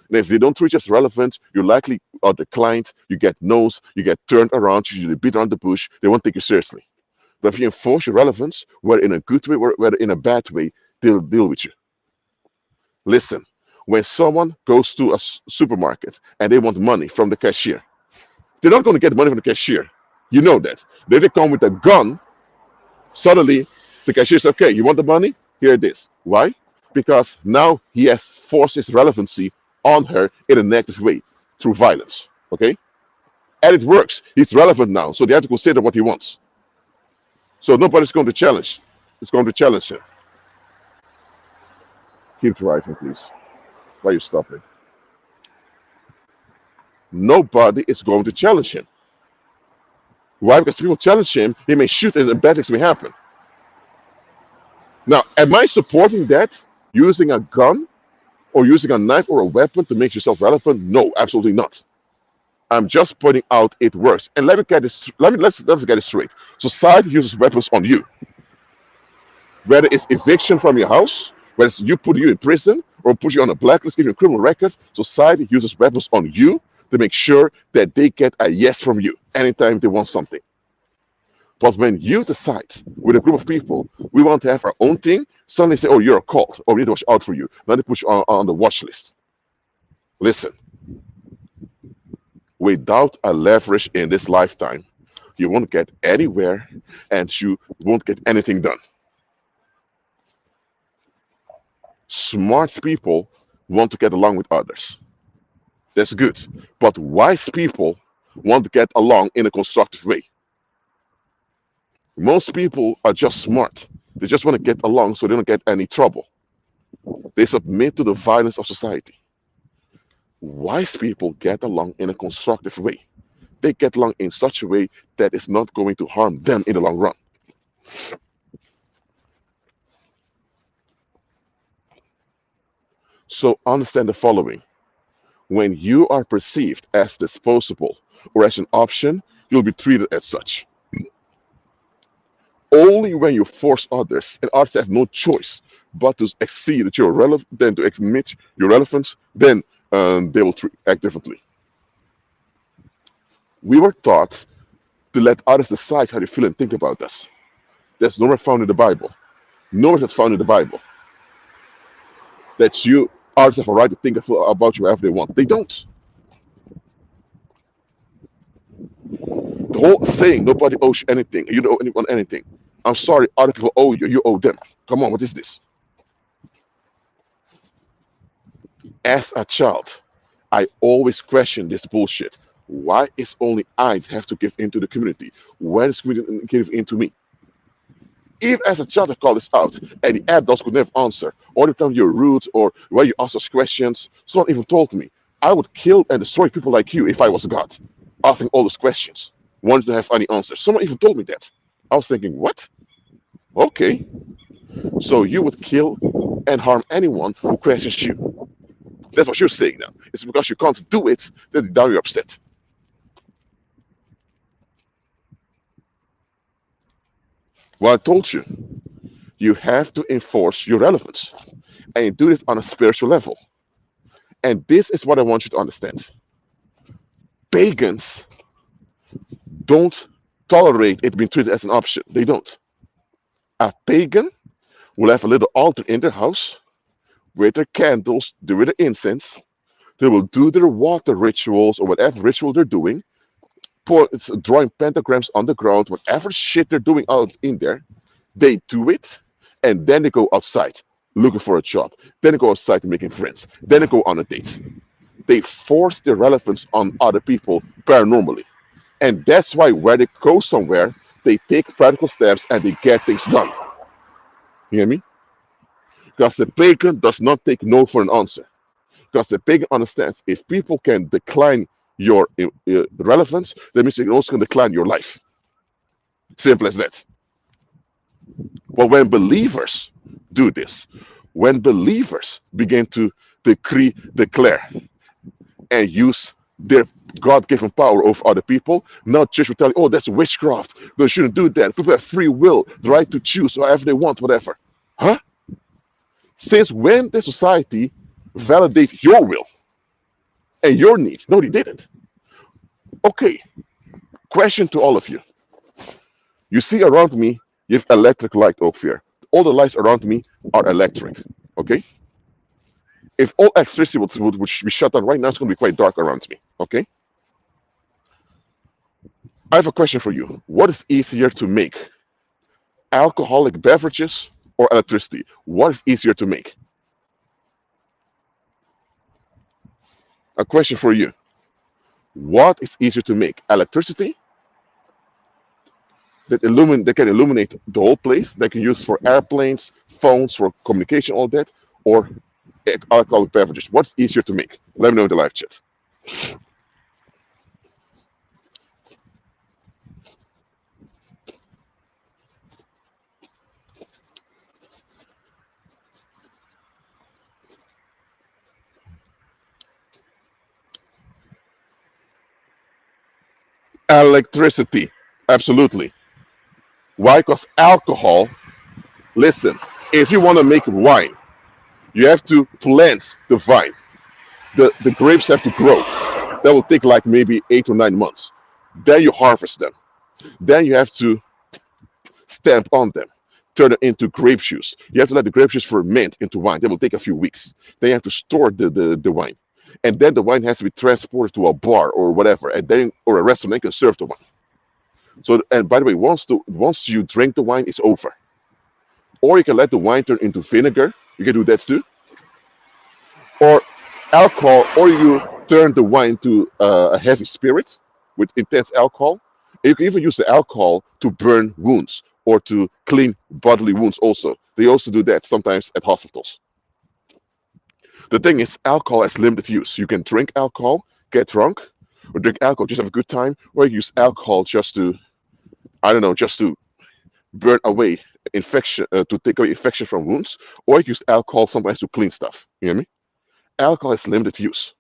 And if they don't treat you as relevant, you likely are declined, you get no's, you get turned around, you usually beat around the bush, they won't take you seriously. But if you enforce your relevance, whether in a good way or whether in a bad way, they'll deal with you. Listen, when someone goes to a supermarket and they want money from the cashier, they're not going to get money from the cashier. You know that. If they come with a gun, suddenly the cashier says, okay, you want the money? Here it is. Why? Because now he has forced his relevancy on her in a negative way through violence. Okay? And it works. He's relevant now, so they have to consider what he wants. So nobody's going to challenge. It's going to challenge him. Keep driving, please. Why are you stopping? Nobody is going to challenge him. Why? Because if people challenge him, he may shoot and bad things may happen. Now, am I supporting that? Using a gun or using a knife or a weapon to make yourself relevant? No, absolutely not. I'm just pointing out it works. And let's get it straight. Society uses weapons on you. Whether it's eviction from your house, whether it's put you in prison or put you on a blacklist, give you a criminal record, society uses weapons on you to make sure that they get a yes from you anytime they want something. But when you decide with a group of people, we want to have our own thing, suddenly say, oh, you're a cult, or we need to watch out for you. Now they put you on the watch list. Listen, Without a leverage in this lifetime, you won't get anywhere and you won't get anything done. Smart people want to get along with others. That's good. But wise people want to get along in a constructive way. Most people are just smart. They just want to get along so they don't get any trouble. They submit to the violence of society. Wise people get along in a constructive way. They get along in such a way that it's not going to harm them in the long run. So understand the following. When you are perceived as disposable or as an option, you'll be treated as such. Only when you force others and others have no choice but to accede that you're relevant, then to admit your relevance, then they will act differently. We were taught to let others decide how they feel and think about us. That's nowhere found in the Bible. Nowhere that's found in the Bible. That you others have a right to think about you however they want. They don't. The whole saying, nobody owes you anything, you don't owe anyone anything. I'm sorry, other people owe you, you owe them. Come on, what is this? As a child, I always question this bullshit. Why is only I have to give into the community? Why does the community give into me? Even as a child, I call this out, and the adults could never answer. All the time you're rude or when you ask us questions, someone even told me, I would kill and destroy people like you if I was God, asking all those questions, wanting to have any answers. Someone even told me that. I was thinking, what? Okay, so you would kill and harm anyone who questions you. That's what you're saying now. It's because you can't do it that now you're upset. Well, I told you, you have to enforce your relevance, and you do this on a spiritual level. And this is what I want you to understand. Pagans don't tolerate it being treated as an option. They don't. A pagan will have a little altar in their house with their candles, with their incense. They will do their water rituals or whatever ritual they're doing, drawing pentagrams on the ground, whatever shit they're doing out in there, they do it, and then they go outside looking for a job. Then they go outside making friends. Then they go on a date. They force their relevance on other people paranormally. And that's why where they go somewhere, they take practical steps and they get things done. You hear me? Because the pagan does not take no for an answer. Because the pagan understands if people can decline your relevance, that means they also can decline your life. Simple as that. But when believers do this, when believers begin to declare, and use their God-given power over other people, now church will tell you, oh, that's witchcraft. They shouldn't do that. People have free will, the right to choose however they want, whatever. Huh? Since when did society validate your will and your needs? No, they didn't. Okay, question to all of you. You see around me, you have electric light over here. All the lights around me are electric, okay? If all electricity would be shut down right now, it's going to be quite dark around me, okay? I have a question for you. What is easier to make? Alcoholic beverages or electricity? What is easier to make? A question for you. What is easier to make? Electricity that can illuminate the whole place, that can use for airplanes, phones, for communication, all that, or alcoholic beverages? What's easier to make? Let me know in the live chat. Electricity, absolutely. Why? Because alcohol, listen, if you want to make wine, you have to plant the vine. The grapes have to grow. That will take like maybe 8 or 9 months. Then you harvest them. Then you have to stamp on them, turn them into grape juice. You have to let the grape juice ferment into wine. That will take a few weeks. Then you have to store the wine. and then the wine has to be transported to a bar or whatever, and then or a restaurant can serve the wine. So, and by the way, once you drink the wine, it's over. Or you can let the wine turn into vinegar. You can do that too. Or alcohol, or you turn the wine to a heavy spirit with intense alcohol. And you can even use the alcohol to burn wounds or to clean bodily wounds also. They also do that sometimes at hospitals. The thing is, alcohol has limited use. You can drink alcohol, get drunk, or drink alcohol, just have a good time, or you use alcohol just to, I don't know, just to burn away infection, to take away infection from wounds, or you use alcohol sometimes to clean stuff. You hear me? Alcohol has limited use,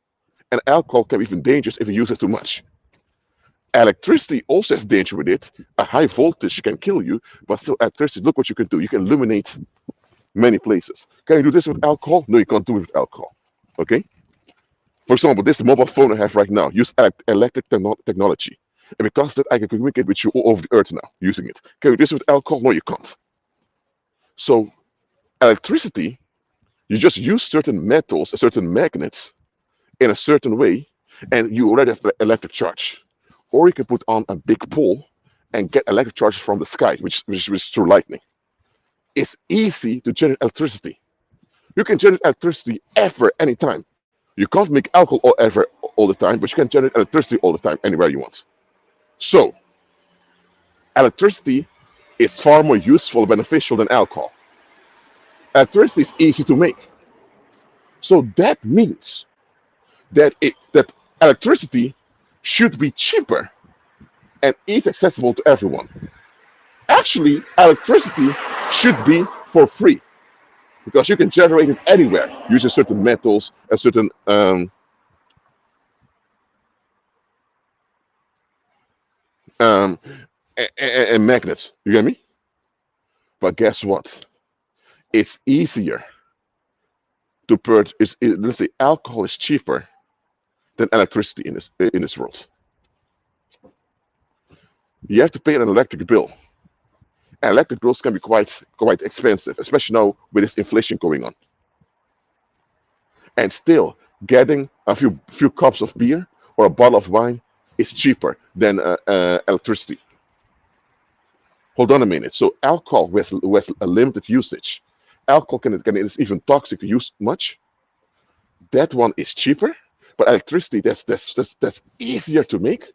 and alcohol can be even dangerous if you use it too much. Electricity also has danger with it. A high voltage can kill you, but still, electricity, look what you can do. You can illuminate many places. Can you do this with alcohol? No, you can't do it with alcohol. Okay? For example, this mobile phone I have right now use electric technology. And because of that, I can communicate with you all over the earth now using it. Can you do this with alcohol? No, you can't. So, electricity, you just use certain metals, certain magnets in a certain way, and you already have the electric charge. Or you can put on a big pole and get electric charge from the sky, which is through lightning. It's easy to generate electricity. You can generate electricity ever, anytime. You can't make alcohol all the time, but you can generate electricity all the time, anywhere you want. So, electricity is far more useful and beneficial than alcohol. Electricity is easy to make. So that means that electricity should be cheaper and easy accessible to everyone. Actually, electricity should be for free because you can generate it anywhere using certain metals and certain um, and magnets. You get me? But guess what? It's easier to purchase. Let's say alcohol is cheaper than electricity in this world. You have to pay an electric bill. And electric bills can be quite expensive, especially now with this inflation going on. And still, getting a few cups of beer or a bottle of wine is cheaper than electricity. Hold on a minute. So alcohol with a limited usage, alcohol can is even toxic to use much. That one is cheaper, but electricity that's easier to make.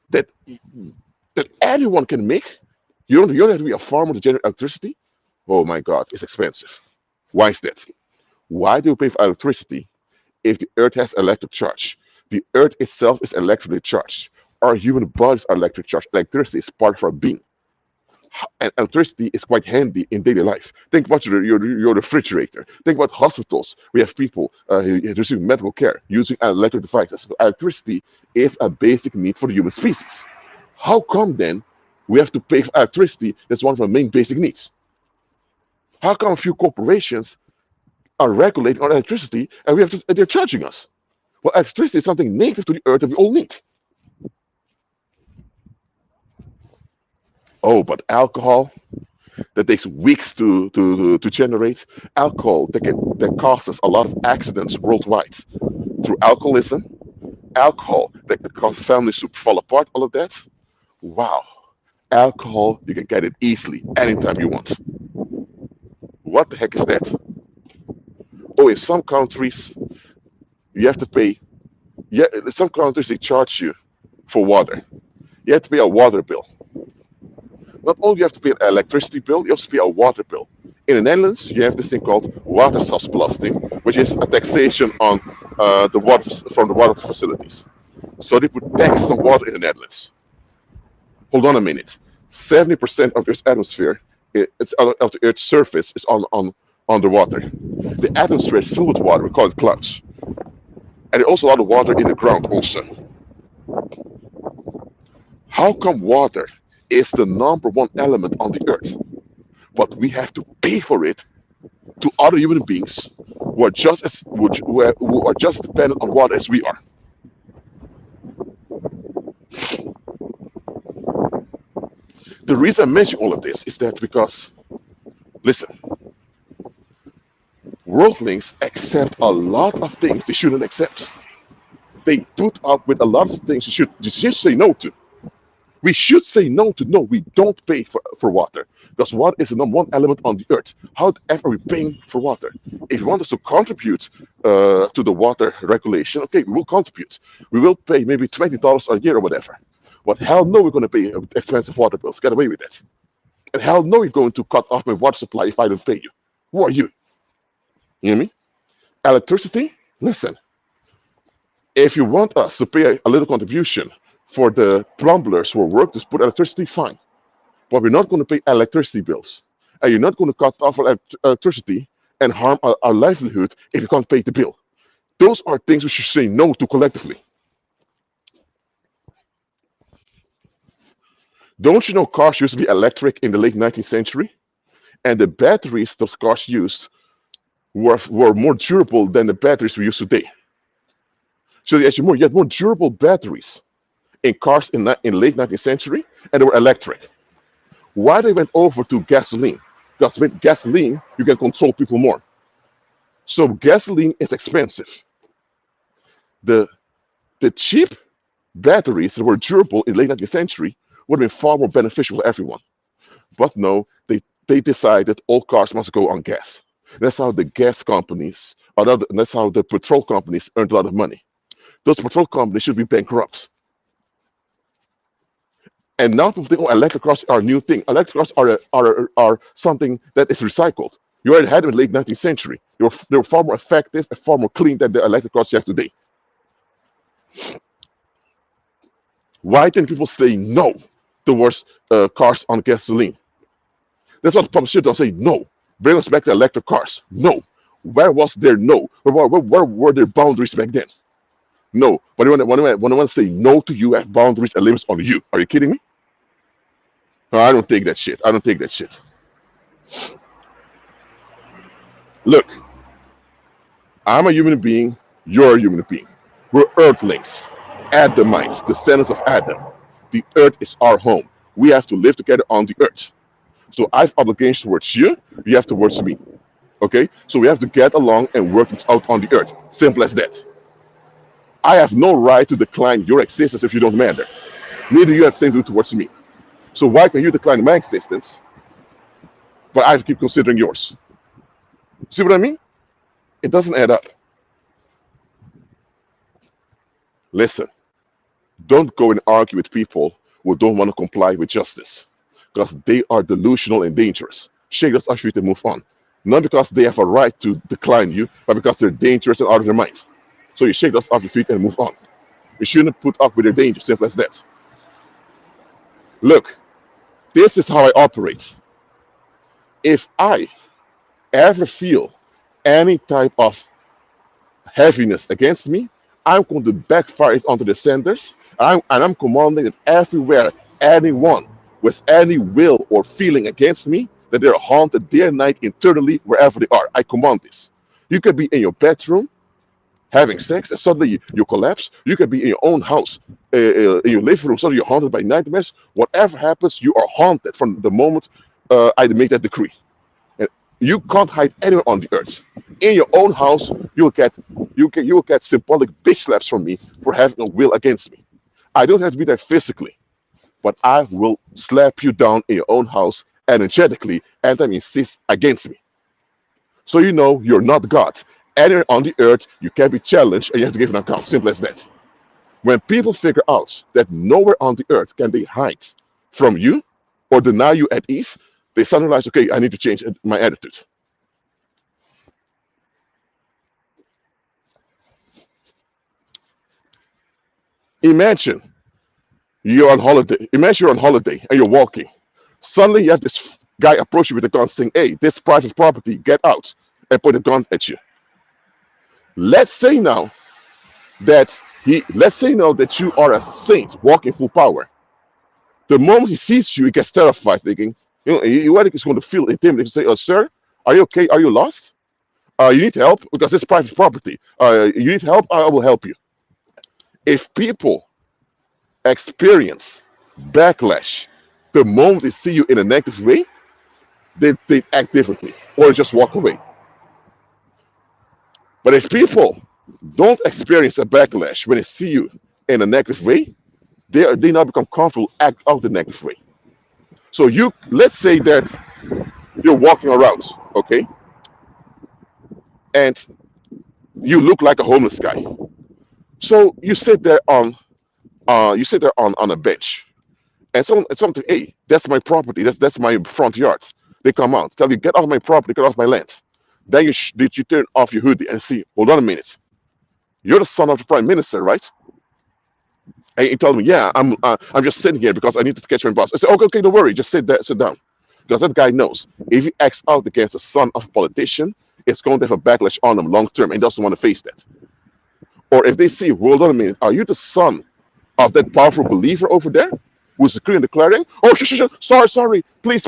That that anyone can make. You don't have to be a farmer to generate electricity. Oh my God, it's expensive. Why is that? Why do you pay for electricity if the earth has electric charge? The earth itself is electrically charged. Our human bodies are electric charged. Electricity is part of our being. And electricity is quite handy in daily life. Think about your refrigerator. Think about hospitals. We have people receiving medical care using electric devices. So electricity is a basic need for the human species. How come then we have to pay for electricity? That's one of our main basic needs. How come a few corporations are regulating our electricity and they're charging us? Well, electricity is something native to the earth that we all need. Oh, but alcohol that takes weeks to generate. Alcohol that causes a lot of accidents worldwide through alcoholism. Alcohol that could cause families to fall apart. All of that. Wow. Alcohol, you can get it easily anytime you want. What the heck is that? Oh, in some countries you have to pay. Yeah, in some countries they charge you for water. You have to pay a water bill. Not only you have to pay an electricity bill, you also pay a water bill. In the Netherlands, you have this thing called waterschapsbelasting, which is a taxation on the water from the water facilities. So they put tax on water in the Netherlands. Hold on a minute. 70% of Earth's atmosphere, it's of the Earth's surface, is on underwater. The atmosphere is filled with water. We call it clouds, and there's also a lot of water in the ground also. How come water is the number one element on the earth, but we have to pay for it to other human beings who are who are just dependent on water as we are? The reason I mention all of this is that because, listen, worldlings accept a lot of things they shouldn't accept. they put up with a lot of things you should say no to. We should say no to no. We don't pay for water because water is the number one element on the earth. How the F are we paying for water? If you want us to contribute to the water regulation, okay, we will contribute. We will pay maybe $20 a year or whatever. But hell no, we're going to pay expensive water bills. Get away with it. And hell no, you're going to cut off my water supply if I don't pay you. Who are you? You know me? Electricity? Listen, if you want us to pay a little contribution for the plumbers who work to put electricity, fine. But we're not going to pay electricity bills. And you're not going to cut off our electricity and harm our livelihood if you can't pay the bill. Those are things we should say no to collectively. Don't you know cars used to be electric in the late 19th century? And the batteries those cars used were more durable than the batteries we use today. So you had more durable batteries in cars in late 19th century, and they were electric. Why they went over to gasoline? Because with gasoline, you can control people more. So gasoline is expensive. The cheap batteries that were durable in late 19th century would have been far more beneficial for everyone. But no, they decided all cars must go on gas. That's how the gas companies, that's how the petrol companies earned a lot of money. Those petrol companies should be bankrupt. And now people think, oh, electric cars are a new thing. Electric cars are something that is recycled. You already had them in the late 19th century. They were far more effective and far more clean than the electric cars you have today. Why didn't people say no towards cars on gasoline? That's what the public should say no. Bring us back to electric cars. No. Where was there no? Where were there boundaries back then? No. But when I want to say no to you, have boundaries and limits on you. Are you kidding me? No, I don't take that shit. I don't take that shit. Look, I'm a human being. You're a human being. We're earthlings, Adamites, descendants of Adam. The earth is our home. We have to live together on the earth. So I have obligations towards you. You have towards me. Okay? So we have to get along and work it out on the earth. Simple as that. I have no right to decline your existence if you don't matter. Neither you have the same to do towards me. So why can you decline my existence, but I have to keep considering yours? See what I mean? It doesn't add up. Listen, don't go and argue with people who don't want to comply with justice, because they are delusional and dangerous. Shake those off your feet and move on. Not because they have a right to decline you, but because they're dangerous and out of their mind. So you shake those off your feet and move on. You shouldn't put up with their danger, simple as that. Look, this is how I operate. If I ever feel any type of heaviness against me, I'm going to backfire it onto the senders. And I'm commanding that everywhere, anyone with any will or feeling against me, that they're haunted day and night internally, wherever they are. I command this. You could be in your bedroom having sex and suddenly you collapse. You could be in your own house, in your living room, suddenly you're haunted by nightmares. Whatever happens, you are haunted from the moment I make that decree. And you can't hide anywhere on the earth. In your own house, you will get symbolic bitch slaps from me for having a will against me. I don't have to be there physically, but I will slap you down in your own house energetically and I insist against me. So you know you're not God. Anywhere on the earth, you can be challenged and you have to give an account. Simple as that. When people figure out that nowhere on the earth can they hide from you or deny you at ease, they suddenly realize, okay, I need to change my attitude. Imagine you're on holiday. Imagine you're on holiday and you're walking. Suddenly you have this guy approach you with a gun saying, hey, this private property, get out, and put a gun at you. Let's say now that you are a saint walking full power. The moment he sees you, he gets terrified, thinking, you know, he's going to feel intimidated. Say, sir, are you okay? Are you lost? You need help because it's private property. You need help? I will help you. If people experience backlash the moment they see you in a negative way, they act differently or just walk away. But if people don't experience a backlash when they see you in a negative way. They now become comfortable act out the negative way. So you let's say that you're walking around, okay, and you look like a homeless guy. So you sit there on a bench, and someone hey, that's my property, that's my front yard. They come out, tell you, get off my property, get off my land. Then you turn off your hoodie and see, hold on a minute, you're the son of the prime minister, right? And he told me, yeah, I'm just sitting here because I need to catch my bus. I said, okay, okay, don't worry, just sit there, sit down. Because that guy knows if he acts out against the son of a politician, it's going to have a backlash on him long term and doesn't want to face that. Or if they see, hold on a minute, are you the son of that powerful believer over there who's decreeing and declaring, oh, sorry, please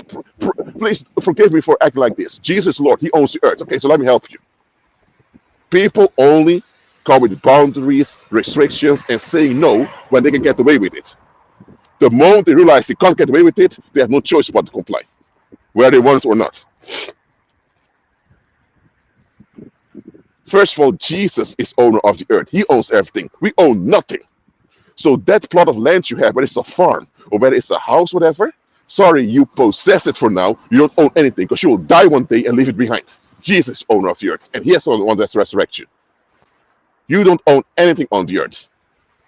forgive me for acting like this. Jesus, Lord, he owns the earth. Okay, so let me help you. People only come with boundaries, restrictions, and saying no when they can get away with it. The moment they realize they can't get away with it, they have no choice but to comply, whether they want it or not. First of all, Jesus is owner of the earth. He owns everything. We own nothing. So that plot of land you have, whether it's a farm or whether it's a house, whatever, sorry, you possess it for now. You don't own anything because you will die one day and leave it behind. Jesus is owner of the earth, and he has the one that's resurrection. You don't own anything on the earth.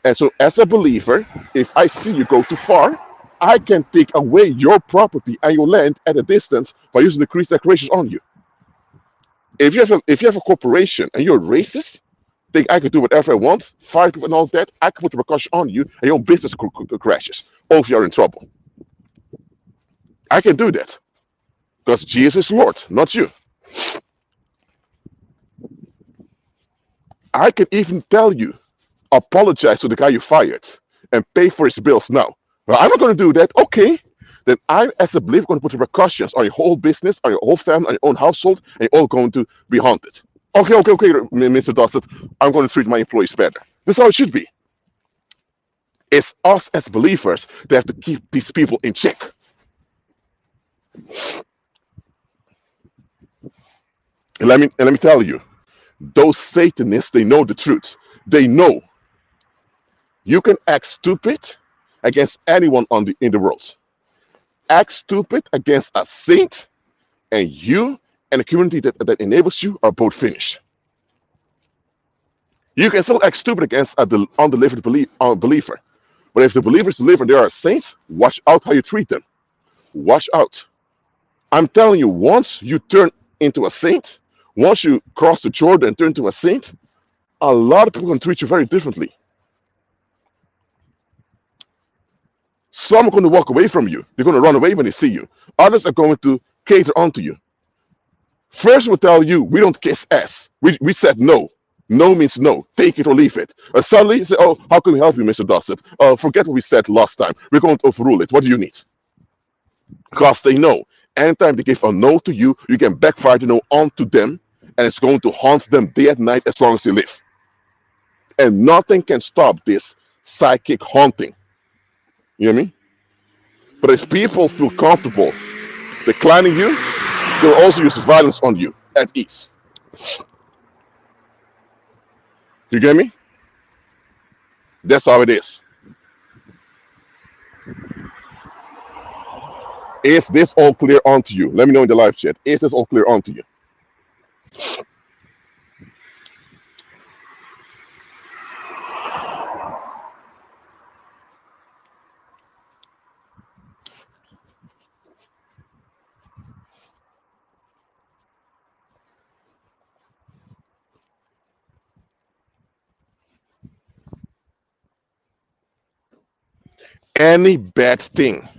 And so as a believer, if I see you go too far, I can take away your property and your land at a distance by using the creed declarations on you. If you have a corporation and you're racist, think I could do whatever I want, fire people and all that, I can put the repercussion on you and your own business crashes. Or if you're in trouble. I can do that. Because Jesus is Lord, not you. I can even tell you, apologize to the guy you fired and pay for his bills now. Well, I'm not going to do that. Okay. Then I, as a believer, going to put repercussions on your whole business, on your whole family, on your own household, and you're all going to be haunted. Okay, Mr. Dawson, I'm going to treat my employees better. This is how it should be. It's us as believers that have to keep these people in check. And let me tell you, those Satanists, they know the truth. They know you can act stupid against anyone in the world. Act stupid against a saint, and you and the community that enables you are both finished. You can still act stupid against an undelivered believer. But if the believers deliver and they are saints, watch out how you treat them. Watch out. I'm telling you, once you turn into a saint, once you cross the Jordan and turn into a saint, a lot of people can treat you very differently. Some are going to walk away from you. They're going to run away when they see you. Others are going to cater onto you. First, we'll tell you, we don't kiss ass. We said no. No means no. Take it or leave it. Suddenly, you say, oh, how can we help you, Mr. Dossett? Forget what we said last time. We're going to overrule it. What do you need? Because they know. Anytime they give a no to you, you can backfire the no onto them, and it's going to haunt them day and night as long as they live. And nothing can stop this psychic haunting. You hear me? But if people feel comfortable declining you, they'll also use violence on you at ease. You get me? That's how it is. Is this all clear onto you? Let me know in the live chat. Is this all clear onto you? Any bad thing,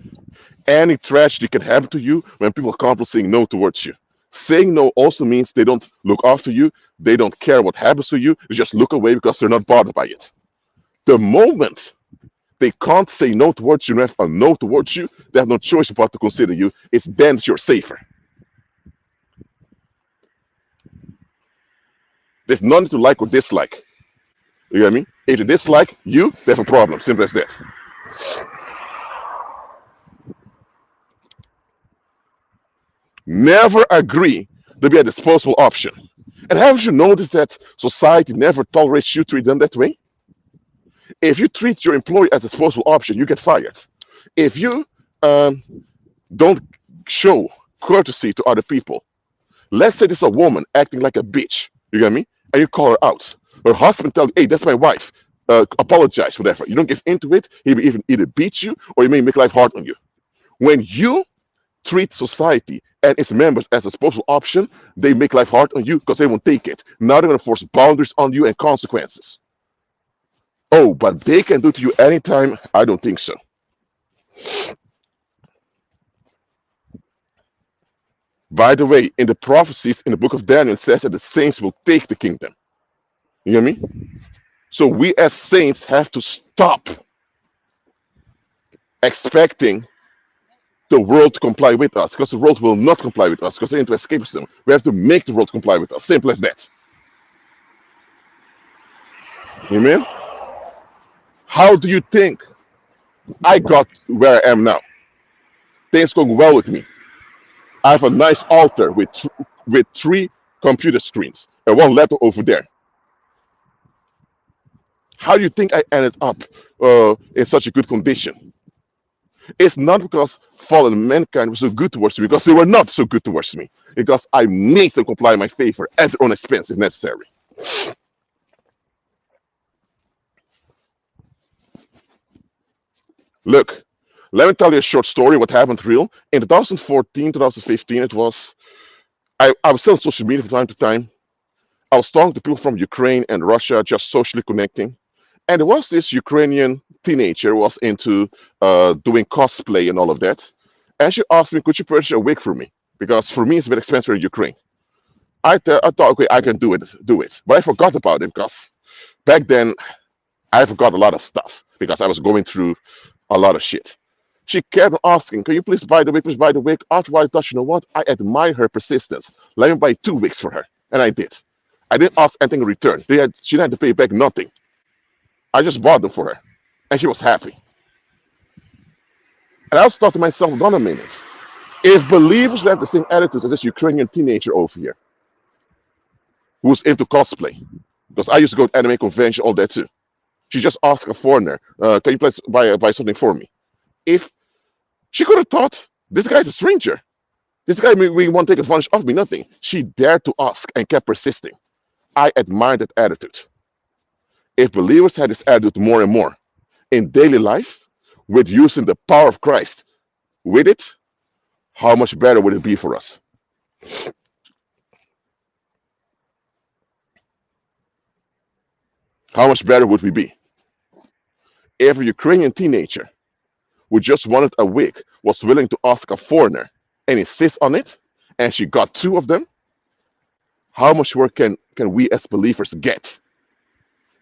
any tragedy can happen to you when people are comfortable saying no towards you. Saying no also means they don't look after you, they don't care what happens to you, they just look away because they're not bothered by it. The moment they can't say no towards you and have a no towards you, they have no choice but to consider you. It's then that you're safer. There's nothing to like or dislike. You get me? If they dislike you, they have a problem. Simple as that. Never agree to be a disposable option. And haven't you noticed that society never tolerates you to treat them that way? If you treat your employee as a disposable option, you get fired. If you um, don't show courtesy to other people, let's say this is a woman acting like a bitch, you get me? And you call her out. Her husband tells you, hey, that's my wife. Apologize, whatever. You don't give into it, he may even either beat you or he may make life hard on you. When you treat society and its members as a disposable option, they make life hard on you because they won't take it. Now they're going to force boundaries on you and consequences. Oh, but they can do it to you anytime? I don't think so. By the way, in the prophecies in the book of Daniel, it says that the saints will take the kingdom. You hear me? So we as saints have to stop expecting the world to comply with us because the world will not comply with us because they're into escapism. We have to make the world comply with us. Simple as that. Amen? How do you think I got where I am now? Things going well with me. I have a nice altar with three computer screens and one laptop over there. How do you think I ended up in such a good condition? It's not because fallen mankind was so good towards me, because they were not so good towards me. Because I made them comply in my favor at their own expense if necessary. Look, let me tell you a short story what happened real. In 2014, 2015, it was, I was still on social media from time to time. I was talking to people from Ukraine and Russia, just socially connecting. And there was this Ukrainian teenager who was into doing cosplay and all of that. And she asked me, could you purchase a wig for me? Because for me, it's a bit expensive in Ukraine. I thought, okay, I can do it. But I forgot about it because back then I forgot a lot of stuff because I was going through a lot of shit. She kept asking, can you please buy the wig, please buy the wig? After I thought, you know what? I admire her persistence. Let me buy 2 wigs for her. And I did. I didn't ask anything in return. She didn't have to pay back nothing. I just bought them for her. And she was happy. And I was thought to myself, hold on a minute. If believers have the same attitudes as this Ukrainian teenager over here, who's into cosplay, because I used to go to anime convention, all that too. She just asked a foreigner, can you please buy something for me? If she could have thought, this guy's a stranger. This guy may really want to take advantage of me, nothing. She dared to ask and kept persisting. I admire that attitude. If believers had this attitude more and more in daily life, with using the power of Christ with it, how much better would it be for us? How much better would we be? If a Ukrainian teenager who just wanted a wig was willing to ask a foreigner and insist on it, and she got 2 of them, how much work can we as believers get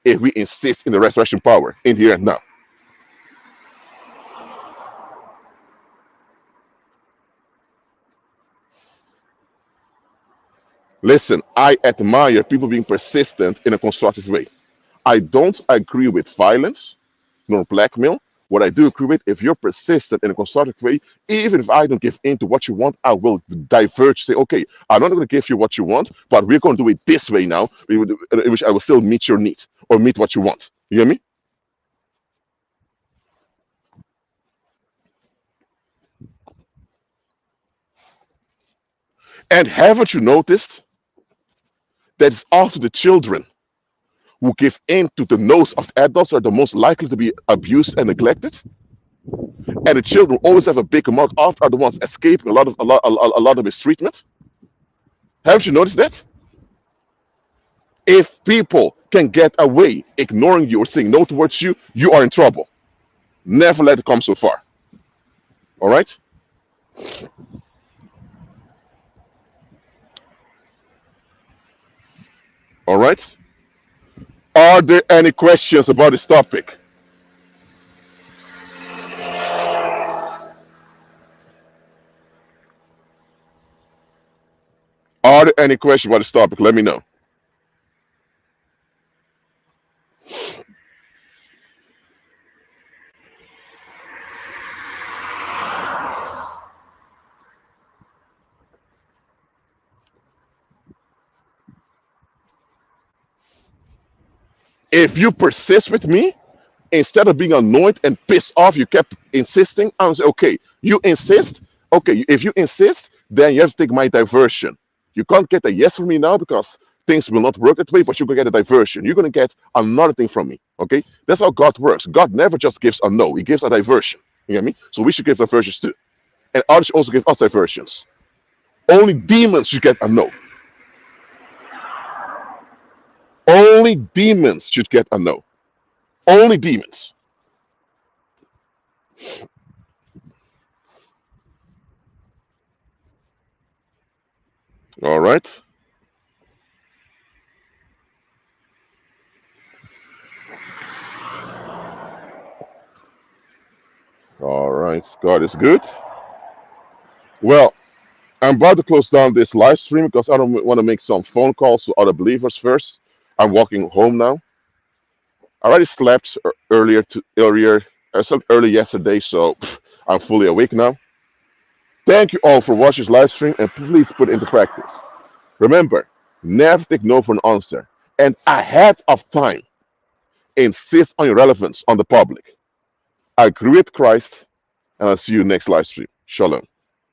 if we insist in the resurrection power in here and now? Listen, I admire people being persistent in a constructive way. I don't agree with violence nor blackmail. What I do agree with, if you're persistent in a constructive way, even if I don't give in to what you want, I will diverge. Say, okay, I'm not going to give you what you want, but we're going to do it this way now, in which I will still meet your needs or meet what you want. You hear me? And haven't you noticed that it's often the children who give in to the nose of adults are the most likely to be abused and neglected? And the children who always have a big mouth after are the ones escaping a lot of mistreatment. Haven't you noticed that? If people can get away ignoring you or saying no towards you, you are in trouble. Never let it come so far. All right? All right? Are there any questions about this topic? Are there any questions about this topic? Let me know. If you persist with me, instead of being annoyed and pissed off, you kept insisting. I was okay. You insist. Okay, if you insist, then you have to take my diversion. You can't get a yes from me now because things will not work that way, but you can get a diversion. You're going to get another thing from me. Okay, that's how God works. God never just gives a no; He gives a diversion. You get me? So we should give diversions too, and others should also give us diversions. Only demons should get a no. Only demons should get a no. Only demons. All right. All right. God is good. Well, I'm about to close down this live stream because I don't want to make some phone calls to other believers first. I'm walking home now. I already slept earlier. I slept early yesterday, so I'm fully awake now. Thank you all for watching this live stream, and please put it into practice. Remember, never take no for an answer, and ahead of time, insist on your relevance on the public. I agree with Christ, and I'll see you next live stream. Shalom.